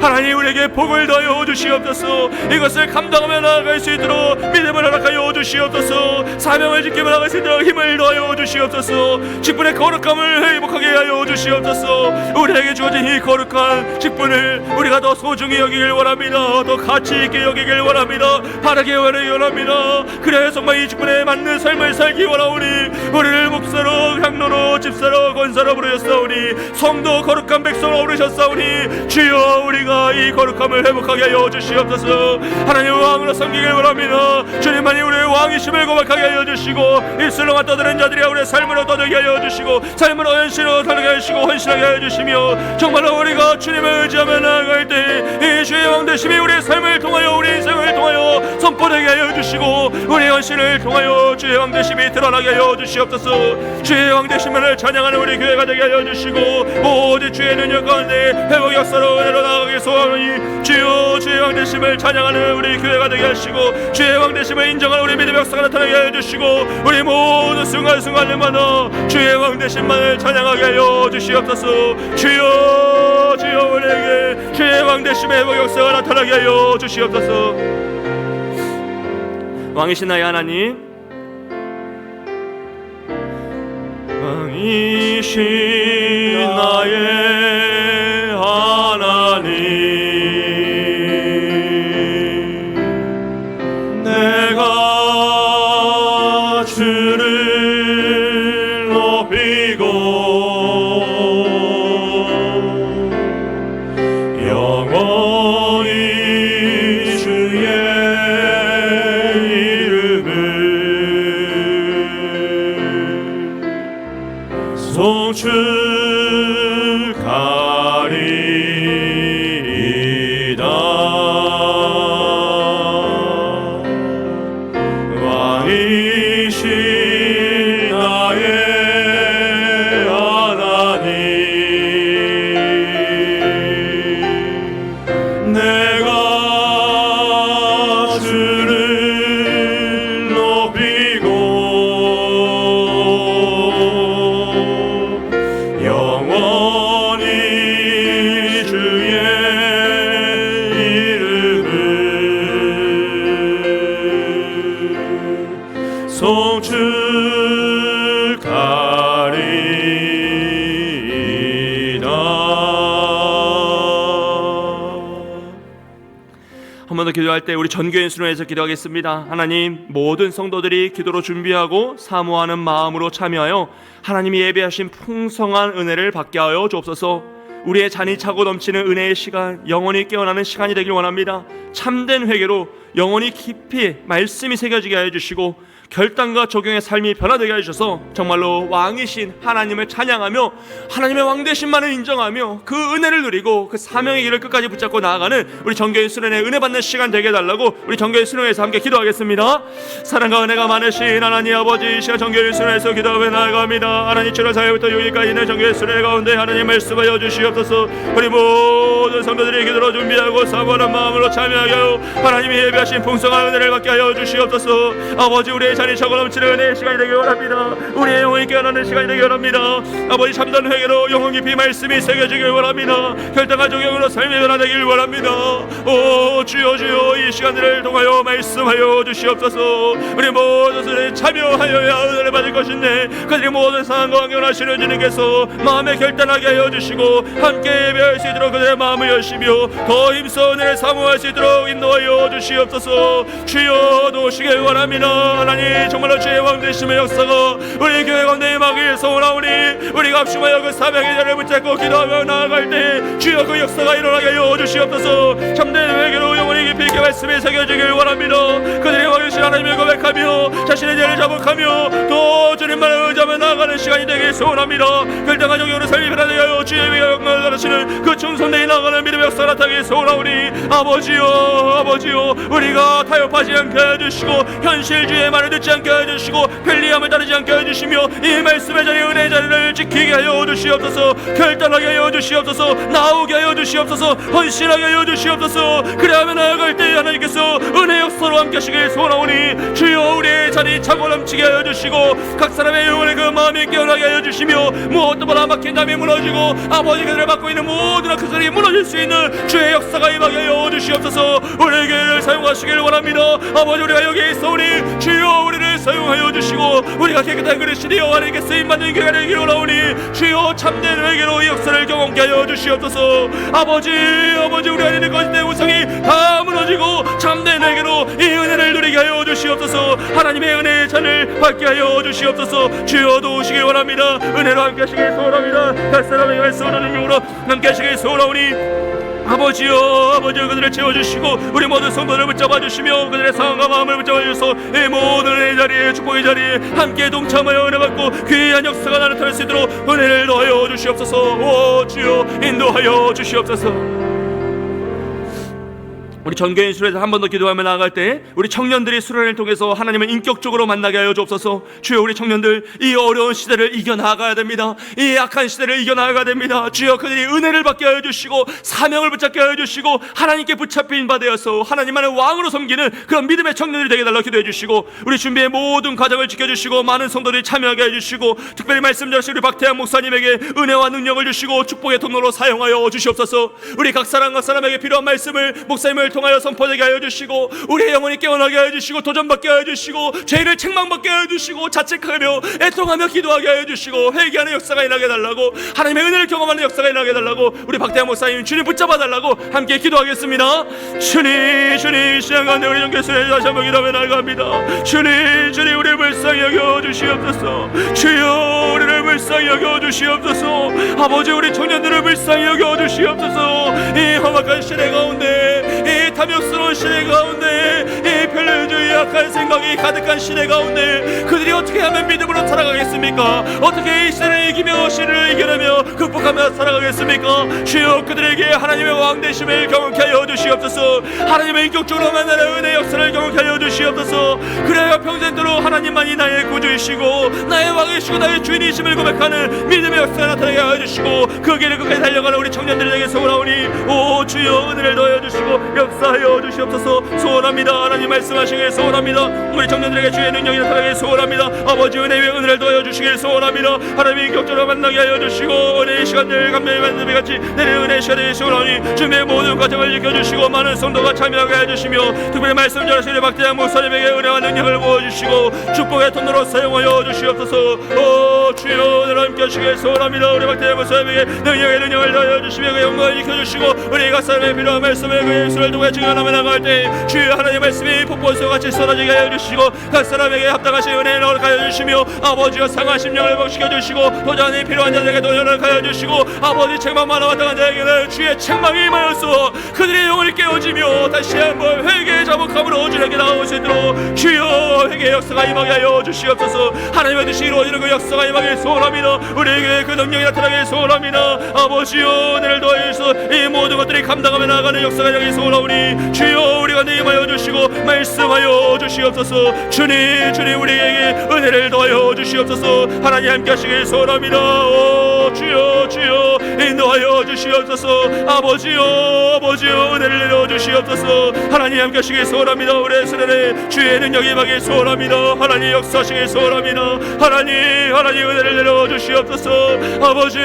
하나님, 우리에게 복을 더하여 주시옵소서. 이것을 감당하며 나아갈 수 있도록 믿음을 허락하여 주시옵소서. 사명을 지키며 나아갈 수 있도록 힘을 더하여 주시옵소서. 직분의 거룩함을 회복하게 하여 주시옵소서. 우리에게 주어진 이 거룩한 직분을 우리가 더 소중히 여기길 원합니다. 더 가치 있게 여기길 원합니다. 바르게 원합니다. 그래야 정말 이 직분에 맞는 삶을 살기 원하오니, 우리를 목사로, 장로로, 집사로, 권사로 부르셨사오니, 성도 거룩한 백성으로 부르셨사오니, 주여, 우리가 이 거룩함을 회복하게 하여 주시옵소서. 하나님 왕으로 섬기길 원합니다. 주님만이 우리의 왕이심을 고백하게 하여 주시고, 입술로만 떠드는 자들이야 우리의 삶으로 떠들게 하여 주시고, 삶으로 현실로 떠들게 하시고 헌신하게 하여 주시며, 정말로 우리가 주님을 의지하며 나아갈 때 이 주의 왕되심이 우리의 삶을 통하여, 우리 인생을 통하여 선포되게 하여 주시고, 우리의 헌신을 통하여 주의 왕되심이 드러나게 하여 주시옵소서. 주의 왕되심을 찬양하는 우리 교회가 되게 하여 주시고, 오직 주의 능력 가운데 회복 역사로 은혜로 나아가게 소원하니, 주여, 주의 왕되심을 찬양하는 우리 교회가 되게 하시고, 주의 왕되심을 인정하는 우리 믿음의 역사가 나타나게 하여 주시고, 우리 모든 순간순간마다 주의 왕되심만을 찬양하게 하여 주시옵소서. 주여, 우리에게 주의 왕되심의 회복 역사가 나타나게 하여 주시옵소서. 왕이신 나의 하나님, 왕이신 나의 하나님, 내가 주를 높이고 영원히 주의 이름을 송축하리이다. 왕이신 나의 하나님, 내가 주를 높이고 영원히 주의 이름을 송축하리이다. 한 번 더 기도할 때 우리 전교인 수련회에서 기도하겠습니다. 하나님, 모든 성도들이 기도로 준비하고 사모하는 마음으로 참여하여 하나님이 예배하신 풍성한 은혜를 받게 하여 주옵소서. 우리의 잔이 차고 넘치는 은혜의 시간, 영원히 깨어나는 시간이 되길 원합니다. 참된 회개로 영원히 깊이 말씀이 새겨지게 하여 주시고 결단과 적용의 삶이 변화되게 해주셔서 정말로 왕이신 하나님을 찬양하며 하나님의 왕되신만을 인정하며 그 은혜를 누리고 그 사명의 길을 끝까지 붙잡고 나아가는 우리 정교인 수련회 은혜 받는 시간 되게 해달라고 우리 정교인 수련회에서 함께 기도하겠습니다. 사랑과 은혜가 많으신 하나님 아버지, 이 시간 정교인 수련회에서 기도하며 나아갑니다. 하나님 7월 4일부터 6일까지는 정교인 수련회 가운데 하나님 말씀하여 주시옵소서. 우리 모든 성도들이 기도로 준비하고 사모하는 마음으로 참여하게 하여 하나님이 예배하신 풍성한 은혜를 받게 하여 주시옵소서. 아버지, 우리의 잔이 차고 넘치는 은혜의 시간이 되길 원합니다. 우리의 영혼이 깨어나는 시간이 되길 원합니다. 아버지, 참된 회개로 영혼 깊이 말씀이 새겨지길 원합니다. 결단과 적용으로 삶이 변화되길 원합니다. 오 주여, 주여, 이 시간들을 통하여 말씀하여 주시옵소서. 우리 모든 것을 참여하여야 은혜를 받을 것인데 그들이 모든 상황과 환경을 하시는 주님께서 마음에 결단하게 하여 주시고 함께 예배할 수 있도록 그들의 마음을 여시며 더 힘써 은혜를 사모할 수 있도록 인도하여 주시옵소서. 주여 도우시길 원합니다. 하나님, 정말로 주의 왕되심의 역사가 우리 교회 가운데 임하길 소원하오니 우리가 합심하여 그 사명의 자리를 붙잡고 기도하며 나아갈 때 주여 그 역사가 일어나게 하여 주시옵소서. 참된 회개로 영원히 깊이 있게 말씀이 새겨지길 원합니다. 그들이 왕이신 하나님을 고백하며 자신의 죄를 자복하며 또 주님만을 의지하며 나아가는 시간이 되길 소원합니다. 결단과 적용으로 삶이 변화되게 하여 주의 위에 영광을 받으시는 그 충성되이 나아가는 믿음의 역사가 나타나길 소원하오니 아버지요, 아버지요, 우리가 타협하지 않게 해주시고 현실주의의 말을 듣지 않게 해주시고 편리함을 따르지 않게 해주시며 이 말씀의 자리, 은혜의 자리를 지키게 하여 주시옵소서. 결단하게 하여 주시옵소서. 나오게 하여 주시옵소서. 헌신하게 하여 주시옵소서. 그래야만 나아갈 때 하나님께서 은혜 역사로 함께 하시길 소원하오니 주여 우리의 자리 차고 넘치게 하여 주시고 각 사람의 영혼의 그 마음이 깨어나게 하여 주시며 무엇보다 막힌 담이 무너지고 아버지 그들을 맡고 있는 모든 그 소리 무너질 수 있는 주의 역사가 임하게 하여 주시옵소서. 우리의 교회를 사용하시길 원합니다. 아버지, 우리가 여기 있어오니 주여 우리를 사용하여 주시고 우리가 깨끗한 그릇이 되어 하나님께 쓰임받는 교회가 되기를 원하오니 주여 참된 회개로 이 역사를 경험케 하여 주시옵소서. 아버지, 아버지, 우리 안에 있는 거짓된 우상이 다 무너지고 참된 회개로 이 은혜를 누리게 하여 주시옵소서. 하나님의 은혜의 잔을 받게 하여 주시옵소서. 주여 도우시길 원합니다. 은혜로 함께 하시길 소원합니다. 각 사람의 말씀으로 능력으로 함께 하시길 소원하오니 아버지여, 아버지여, 그들을 채워주시고 우리 모든 성도를 붙잡아 주시며 그들의 상황과 마음을 붙잡아 주셔서 이 모든 은혜의 자리에, 축복의 자리에 함께 동참하여 은혜 받고 귀한 역사가 나타날 수 있도록 은혜를 더하여 주시옵소서. 오 주여, 인도하여 주시옵소서. 우리 전교인 수련회에서 한 번 더 기도하며 나아갈 때 우리 청년들이 수련회를 통해서 하나님을 인격적으로 만나게 하여 주옵소서. 주여, 우리 청년들 이 어려운 시대를 이겨나가야 됩니다. 이 약한 시대를 이겨나가야 됩니다. 주여, 그들이 은혜를 받게 하여 주시고 사명을 붙잡게 하여 주시고 하나님께 붙잡힌 바 되어서 하나님만의 왕으로 섬기는 그런 믿음의 청년들이 되게 달라 기도해 주시고 우리 준비의 모든 과정을 지켜주시고 많은 성도들이 참여하게 해주시고 특별히 말씀 전하신 우리 박태양 목사님에게 은혜와 능력을 주시고 축복의 통로로 사용하여 주시옵소서. 우리 각 사람에게 필요한 말씀을 목사님을 통하여 선포되게 하여 주시고 우리의 영혼이 깨어나게 하여 주시고 도전받게 하여 주시고 죄를 책망받게 하여 주시고 자책하며 애통하며 기도하게 하여 주시고 회개하는 역사가 일어나게 해달라고, 하나님의 은혜를 경험하는 역사가 일어나게 해달라고, 우리 박대한 목사님 주님 붙잡아 달라고 함께 기도하겠습니다. 주님 시간 가운데 우리 정교수님 다시 한번 기도하며 나아갑니다. 주님 우리를 불쌍히 여겨 주시옵소서. 주여 우리를 불쌍히 여겨 주시옵소서. 아버지 우리 청년들을 불쌍히 여겨 주시옵소서. 이 험악한 시대 가운데, 이 탐욕스러운 시대 가운데, 이 편리주의 약한 생각이 가득한 시대 가운데 그들이 어떻게 하면 믿음으로 살아가겠습니까? 어떻게 이 시대를 이기며 시대를 이겨내며 극복하며 살아가겠습니까? 주여 그들에게 하나님의 왕되심을 경험케 하여 주시옵소서. 하나님의 인격적으로 만나는 은혜 역사를 경험케 하여 주시옵소서. 그래야 평생도록 하나님만이 나의 구주이시고 나의 왕이시고 나의 주인이심을 고백하는 믿음의 역사가 나타나게 하여 주시고 그 길을 끝까지 달려가는 우리 청년들에게 소원하오니 오 주여 은혜를 더하여 주시고 역사하여 주시옵소서. 소원합니다. 하나님 말씀하시길 소원합니다. 우리 청년들에게 주의 능력이 나타나게 소원합니다. 아버지 은혜 위에 은혜를 더하여 주시길 소원합니다. 하나님의 인격적으로 만나게 하여 주시고 은혜의 시간들 감명의 만남이 같이 내리는 은혜의 시간에 소원하오니 주님의 모든 과정을 지켜주시고 많은 성도가 참여하게 해주시며 특별히 말씀 전하시는 박대한 목사님에게 은혜와 능력을 부어주시고 축복의 통로로 사용하여 주시옵소서. 오 주여 은혜로 함께 하시길 소원합니다. 우리 박대한 목사님에게 능력을 더하여 주시며 그 영광을 지켜주시고 우리 각 사람의 필요한 말씀을 그 예수를 통해 증언하며 나갈 때 주여 하나님의 말씀이 폭포수와 같이 쏟아지게 하여 주시고 각 사람에게 합당하신 은혜를 가여 주시며 아버지가 상한 심령을 회복시켜 주시고 도전이 필요한 자들에게 도전을 가여 주시고 아버지 책망만 마땅한 자에게는 주의 책망이 임하였소. 그들의 영혼을 깨워지며 다시 한번 회개의 자복함으로 주에게 나올 수 있도록 주여 회개의 역사가 임하게 하여 주시옵소서. 하나님의 뜻이 이루어지는 그 역사가 임하게 소원합니다. 우리에게 그 능력이 나타나게 소원합니다. 아버지여 은혜를 더해주셔서 이 모든 것들이 감당하며 나아가는 역사가 임하게 소원하오니 주여 우리가 임하여 주시고 말씀하여 주시옵소서. 주님 우리에게 은혜를 더하여 주시옵소서. 하나님 함께 하시길 소원합니다. 오 주여 인도하여 주시옵소서. 아버지여 은혜를 내려 주시옵소서. 하나님 함께 하시길 소원합니다. 우리 세례에 주의 능력이 임하길 소원합니다. 하나님 역사하시길 소원합니다. 하나님 은혜를 내려 주시옵소서. 아버지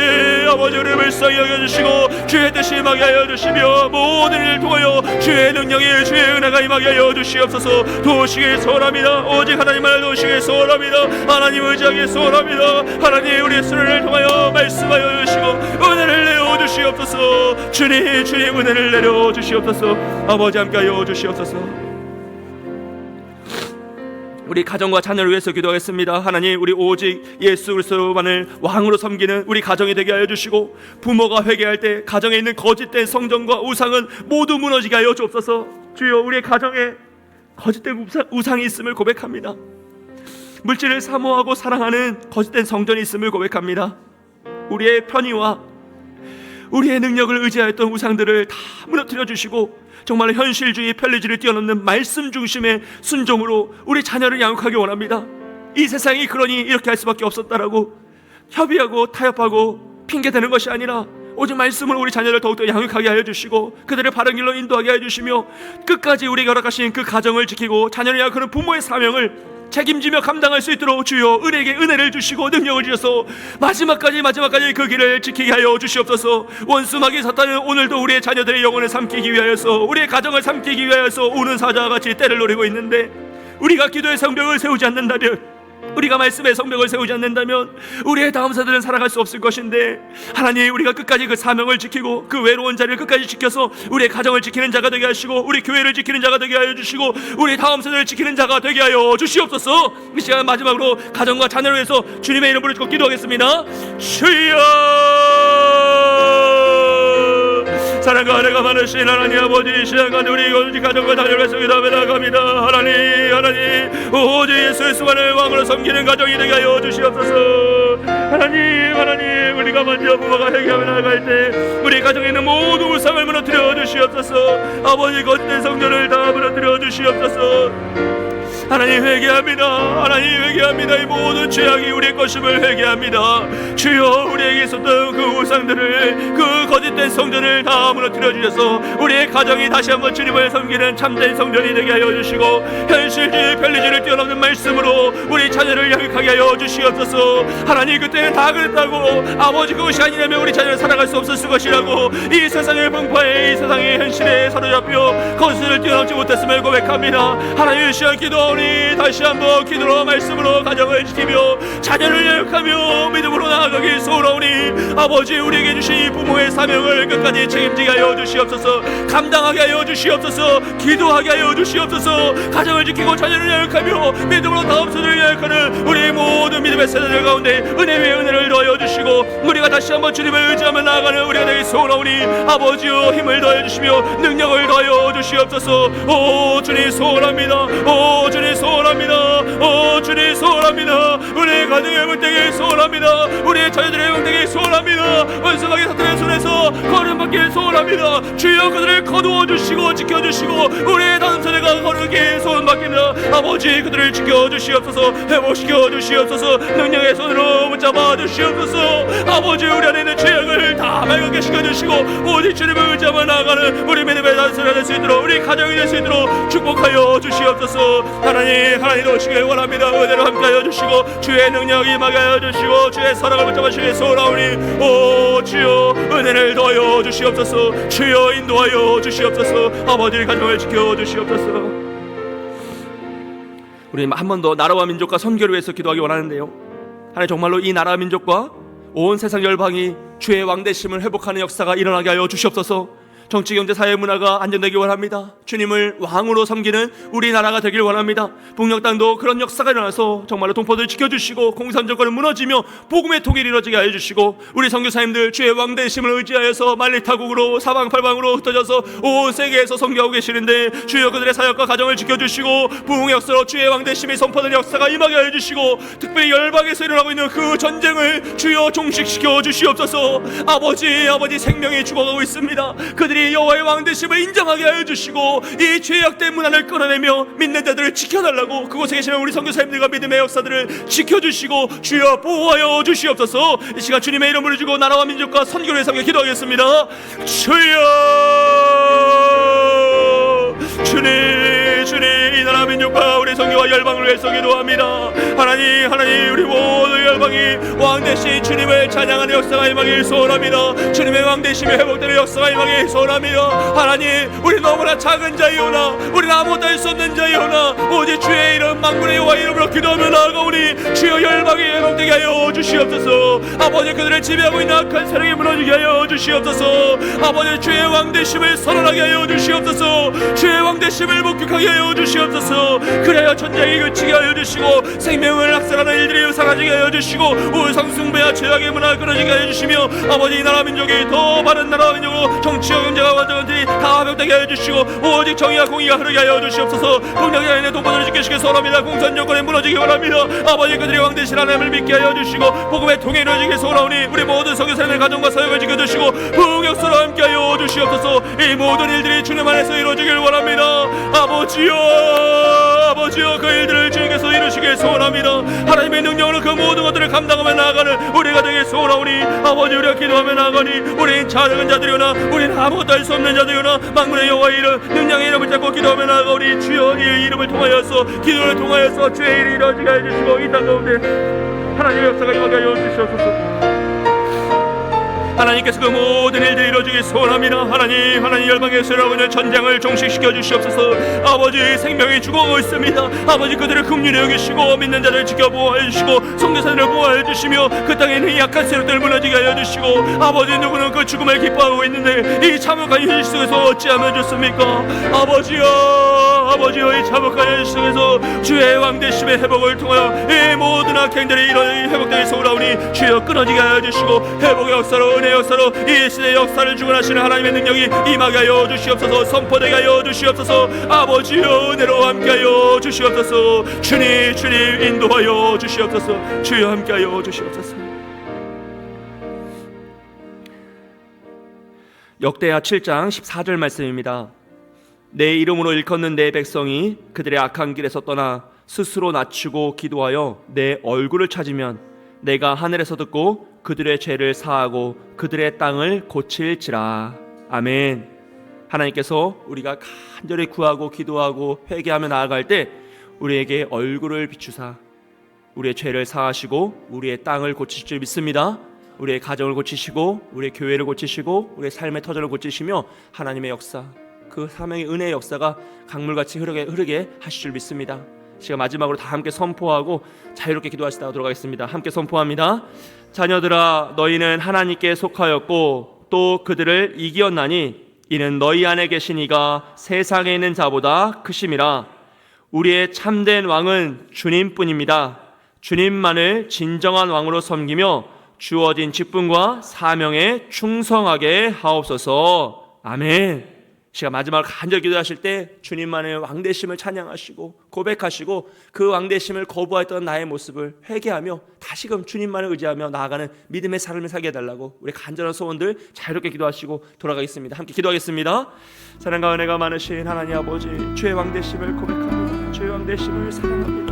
우리를 불쌍히 여겨주시고 주의 뜻이 임하게 하여 주시며 모든 일을 통하여 주의 능력이 주의 은혜가 임하게 하여 주시옵소서. 도우시길 소원합니다. 오직 하나님만을 도우시길 소원합니다. 하나님 의지하길 소원합니다. 하나님 우리의 수련을 통하여 말씀하여 주시고 은혜를 내려 주시옵소서. 주님 은혜를 내려 주시옵소서. 아버지 함께하여 주시옵소서. 우리 가정과 자녀를 위해서 기도하겠습니다. 하나님 우리 오직 예수 그리스도만을 왕으로 섬기는 우리 가정이 되게 하여 주시고 부모가 회개할 때 가정에 있는 거짓된 성전과 우상은 모두 무너지게 하여 주옵소서. 주여 우리의 가정에 거짓된 우상이 있음을 고백합니다. 물질을 사모하고 사랑하는 거짓된 성전이 있음을 고백합니다. 우리의 편의와 우리의 능력을 의지하였던 우상들을 다 무너뜨려 주시고 정말 현실주의 편리주의를 뛰어넘는 말씀 중심의 순종으로 우리 자녀를 양육하기 원합니다. 이 세상이 그러니 이렇게 할 수밖에 없었다라고 협의하고 타협하고 핑계대는 것이 아니라 오직 말씀으로 우리 자녀를 더욱더 양육하게 하여 주시고 그들을 바른 길로 인도하게 하여 주시며 끝까지 우리가 허락하신 그 가정을 지키고 자녀를 양육하는 부모의 사명을 책임지며 감당할 수 있도록 주여 은혜에게 은혜를 주시고 능력을 주셔서 마지막까지 그 길을 지키게 하여 주시옵소서. 원수 마귀 사탄은 오늘도 우리의 자녀들의 영혼을 삼키기 위하여서 우리의 가정을 삼키기 위하여서 우는 사자와 같이 때를 노리고 있는데 우리가 기도의 성벽을 세우지 않는다면 우리가 말씀의 성벽을 세우지 않는다면 우리의 다음 세대는 살아갈 수 없을 것인데 하나님 우리가 끝까지 그 사명을 지키고 그 외로운 자리를 끝까지 지켜서 우리의 가정을 지키는 자가 되게 하시고 우리 교회를 지키는 자가 되게 하여 주시고 우리 다음 세대를 지키는 자가 되게 하여 주시옵소서. 이 시간 마지막으로 가정과 자녀를 위해서 주님의 이름 부르짖고 기도하겠습니다. 주여 사랑과 은혜가 많으신 하나님 아버지 시간간 우리 오직 가정과 자녀를 위해서 기도하며 나갑니다. 하나님 오직 예수 그리스도만을 왕으로 섬기는 가정이 되게 하여 주시옵소서. 하나님 우리가 먼저 부모가 회개하며 나아갈 때 우리 가정에 있는 모든 우상을 무너뜨려 주시옵소서. 아버지 거짓된 성전을 다 무너뜨려 주시옵소서. 하나님 회개합니다. 하나님 회개합니다. 이 모든 죄악이 우리의 것임을 회개합니다. 주여 우리에게 있었던 그 우상들을, 그 거짓된 성전을 다 무너뜨려 주셔서 우리의 가정이 다시 한번 주님을 섬기는 참된 성전이 되게 하여 주시고, 현실주의 편리주의를 뛰어넘는 말씀으로 우리 자녀를 양육하게 하여 주시옵소서. 하나님 그때는 다 그랬다고, 아버지 그것이 아니라면 우리 자녀를 살아갈 수 없었을 것이라고, 이 세상의 분파에, 이 세상의 현실에 사로잡혀 거짓을 뛰어넘지 못했음을 고백합니다. 하나님 시간 기도하오니 다시 한번 기도로 말씀으로 가정을 지키며 자녀를 양육하며 믿음으로 나아가길 소원하오니, 아버지 우리에게 주신 이 부모의 사명을 끝까지 책임지게 하여 주시옵소서. 감당하게 하여 주시옵소서. 기도하게 하여 주시옵소서. 가정을 지키고 자녀를 양육하며 믿음으로 다음 세대를 양육하는 우리 모든 믿음의 세대들 가운데 은혜 위에 은혜를 더하여 주시고, 우리가 다시 한번 주님을 의지하며 나아가는 우리가 되기 소원하오니, 아버지여 힘을 더하여 주시며 능력을 더하여 주시옵소서. 오 주님 소원합니다. 오 주님 소원합니다. 오 주님 소원합니다. 우리의 가정의 회복되기 소원합니다. 우리의 자녀들의 회복되기 소원합니다. 원수마귀 사탄의 손에서 거름받길 소원합니다. 주여 그들을 거두어 주시고 지켜주시고 우리의 다음 세대가 거룩히 소원받기를, 아버지 그들을 지켜주시옵소서. 회복시켜 주시옵소서. 능력의 손으로 붙잡아 주시옵소서. 아버지 우리 안에 있는 죄악을 다 발견케 시켜주시고 오직 주님을 의지하며 나아가는 우리 믿음의 단서가 될 수 있도록, 우리 가정이 될 수 있도록 축복하여 주시옵소서. 하나님 오시길 원합니다. 은혜로 함께하여 주시고 주의 능력 임하게 하여 주시고 주의 사랑을 붙잡아 주시기 소원하오니, 오 주여 은혜를 더하여 주시옵소서. 주여 인도하여 주시옵소서. 아버지의 가정을 지켜 주시옵소서. 우리 한 번 더 나라와 민족과 선교를 위해서 기도하기 원하는데요, 하나님 정말로 이 나라와 민족과 온 세상 열방이 주의 왕되심을 회복하는 역사가 일어나게 하여 주시옵소서. 정치, 경제, 사회, 문화가 안정되길 원합니다. 주님을 왕으로 섬기는 우리나라가 되길 원합니다. 북녘 땅도 그런 역사가 일어나서 정말로 동포들 지켜주시고 공산 정권을 무너지며 복음의 통일이 이루어지게 하여 주시고, 우리 선교사님들 주의 왕되심을 의지하여서 만리타국으로 사방팔방으로 흩어져서 온 세계에서 선교하고 계시는데, 주여 그들의 사역과 가정을 지켜주시고 부흥의 역사로 주의 왕되심이 선포되는 역사가 임하게 하여 주시고, 특별히 열방에서 일어나고 있는 그 전쟁을 주여 종식시켜 주시옵소서. 아버지 생명이 죽어가고 있습니다. 그들이 여호와의 왕되심을 인정하게 하여 주시고 이 죄악된 문화를 끌어내며 믿는 자들을 지켜달라고, 그곳에 계시는 우리 선교사님들과 믿음의 역사들을 지켜주시고 주여 보호하여 주시옵소서. 이 시간 주님의 이름을 주고 나라와 민족과 선교를 위해서 기도하겠습니다. 주여 주님 이 나라 민족과 우리 선교와 열방을 위해서 기도합니다. 하나님 우리 모든 열방이 왕되신 주님을 찬양하는 역사가 임하길 소원합니다. 주님의 왕되심이 회복되는 역사가 임하길 소원합니다. 하나님 우리 너무나 작은 자이오나 우리는 아무것도 할 수 없는 자이오나 오직 주의 이름 만군의 여호와 이름으로 기도하며 나아가오니, 주여 열방이 회복되게 하여 주시옵소서. 아버지 그들을 지배하고 있는 악한 세력이 무너지게 하여 주시옵소서. 아버지 주의 왕되심을 선언하게 하여 주시옵소서. 주의 왕되심을 목격하게 하여 주시옵소서. 그래야 전쟁이 그치게 하여 주시고 생명을 학살하는 일들이 사라지게 하여 주시고 우상숭배와 죄악의 문화를 끊어지게 하여 주시며, 아버지 이 나라 민족이 더 바른 나라 민족으로 정치와 경제가 완전히 다 회복되게 하여 주시고 오직 정의와 공의가 흐르게 하여 주시옵소서. 북녘에 있는 동포들을 지키시기 소원합니다. 공산 정권에 무너지기 원합니다. 아버지 그들이 왕되신 하나님을 믿게 하여 주시고 복음의 통일이 이루어지기 소원하오니, 우리 모든 선교사님의 가정과 사역을 지켜주시고 부흥역사로 함께 하여 주시옵소서. 이 모든 일들이 주님 안에서 이루어지길 원합니다. 아버지여 그 일들을 주님께서 이루시길 소원합니다. 하나님의 능력으로 그 모든 것들을 감당하며 나아가는 우리가 되길 소원하오니, 아버지 우리가 기도하며 나아가니 우린 작은 자들이오나 우린 아무것도 할 수 없는 자들이오나 만군의 여호와의 이름 능력의 이름을 잡고 기도하며 나아가오니, 주여 이 이름을 통하여서 기도를 통하여서 주의 일이 이루어지게 해주시고 이 땅 가운데 하나님의 역사가 임하게 하여 주시옵소서. 하나님께서 그 모든 일들이 이루어지기 소원합니다. 하나님 열방에서 일어나고 있는 전쟁을 종식시켜 주시옵소서. 아버지 생명이 죽어가고 있습니다. 아버지 그들을 긍휼히 여기시고 믿는 자를 지켜 보호해 주시고 선교사들을 보호해 주시며 그 땅에 있는 약한 세력들을 무너지게 하여 주시고, 아버지 누구는 그 죽음을 기뻐하고 있는데 이 참혹한 현실 속에서 어찌하면 좋습니까? 아버지여 이 참혹한 현실 속에서 주의 왕되심의 회복을 통하여 이 모든 악행들이 이런 회복되기 소원하오니, 주여 끊어지게 하여 주시고 회복의 역사로 은혜의 역사로 이 시대의 역사를 주관하시는 하나님의 능력이 임하게 하여 주시옵소서. 선포되게 하여 주시옵소서. 아버지여 은혜로 함께하여 주시옵소서. 주님 인도하여 주시옵소서. 주여 함께하여 주시옵소서. 역대하 7장 14절 말씀입니다. 내 이름으로 일컫는 내 백성이 그들의 악한 길에서 떠나 스스로 낮추고 기도하여 내 얼굴을 찾으면 내가 하늘에서 듣고 그들의 죄를 사하고 그들의 땅을 고칠지라. 아멘. 하나님께서 우리가 간절히 구하고 기도하고 회개하며 나아갈 때 우리에게 얼굴을 비추사 우리의 죄를 사하시고 우리의 땅을 고치실 줄 믿습니다. 우리의 가정을 고치시고 우리의 교회를 고치시고 우리의 삶의 터전을 고치시며 하나님의 역사, 그 사명의 은혜의 역사가 강물같이 흐르게 하실 줄 믿습니다. 제가 마지막으로 다 함께 선포하고 자유롭게 기도하시다가 돌아가겠습니다. 함께 선포합니다. 자녀들아, 너희는 하나님께 속하였고 또 그들을 이기었나니 이는 너희 안에 계신 이가 세상에 있는 자보다 크심이라. 우리의 참된 왕은 주님뿐입니다. 주님만을 진정한 왕으로 섬기며 주어진 직분과 사명에 충성하게 하옵소서. 아멘. 제가 마지막으로 간절히 기도하실 때 주님만의 왕되심을 찬양하시고 고백하시고 그 왕되심을 거부했던 나의 모습을 회개하며 다시금 주님만을 의지하며 나아가는 믿음의 삶을 살게 해달라고 우리 간절한 소원들 자유롭게 기도하시고 돌아가겠습니다. 함께 기도하겠습니다. 사랑과 은혜가 많으신 하나님 아버지, 주의 왕되심을 고백합니다. 주의 왕되심을 사랑합니다.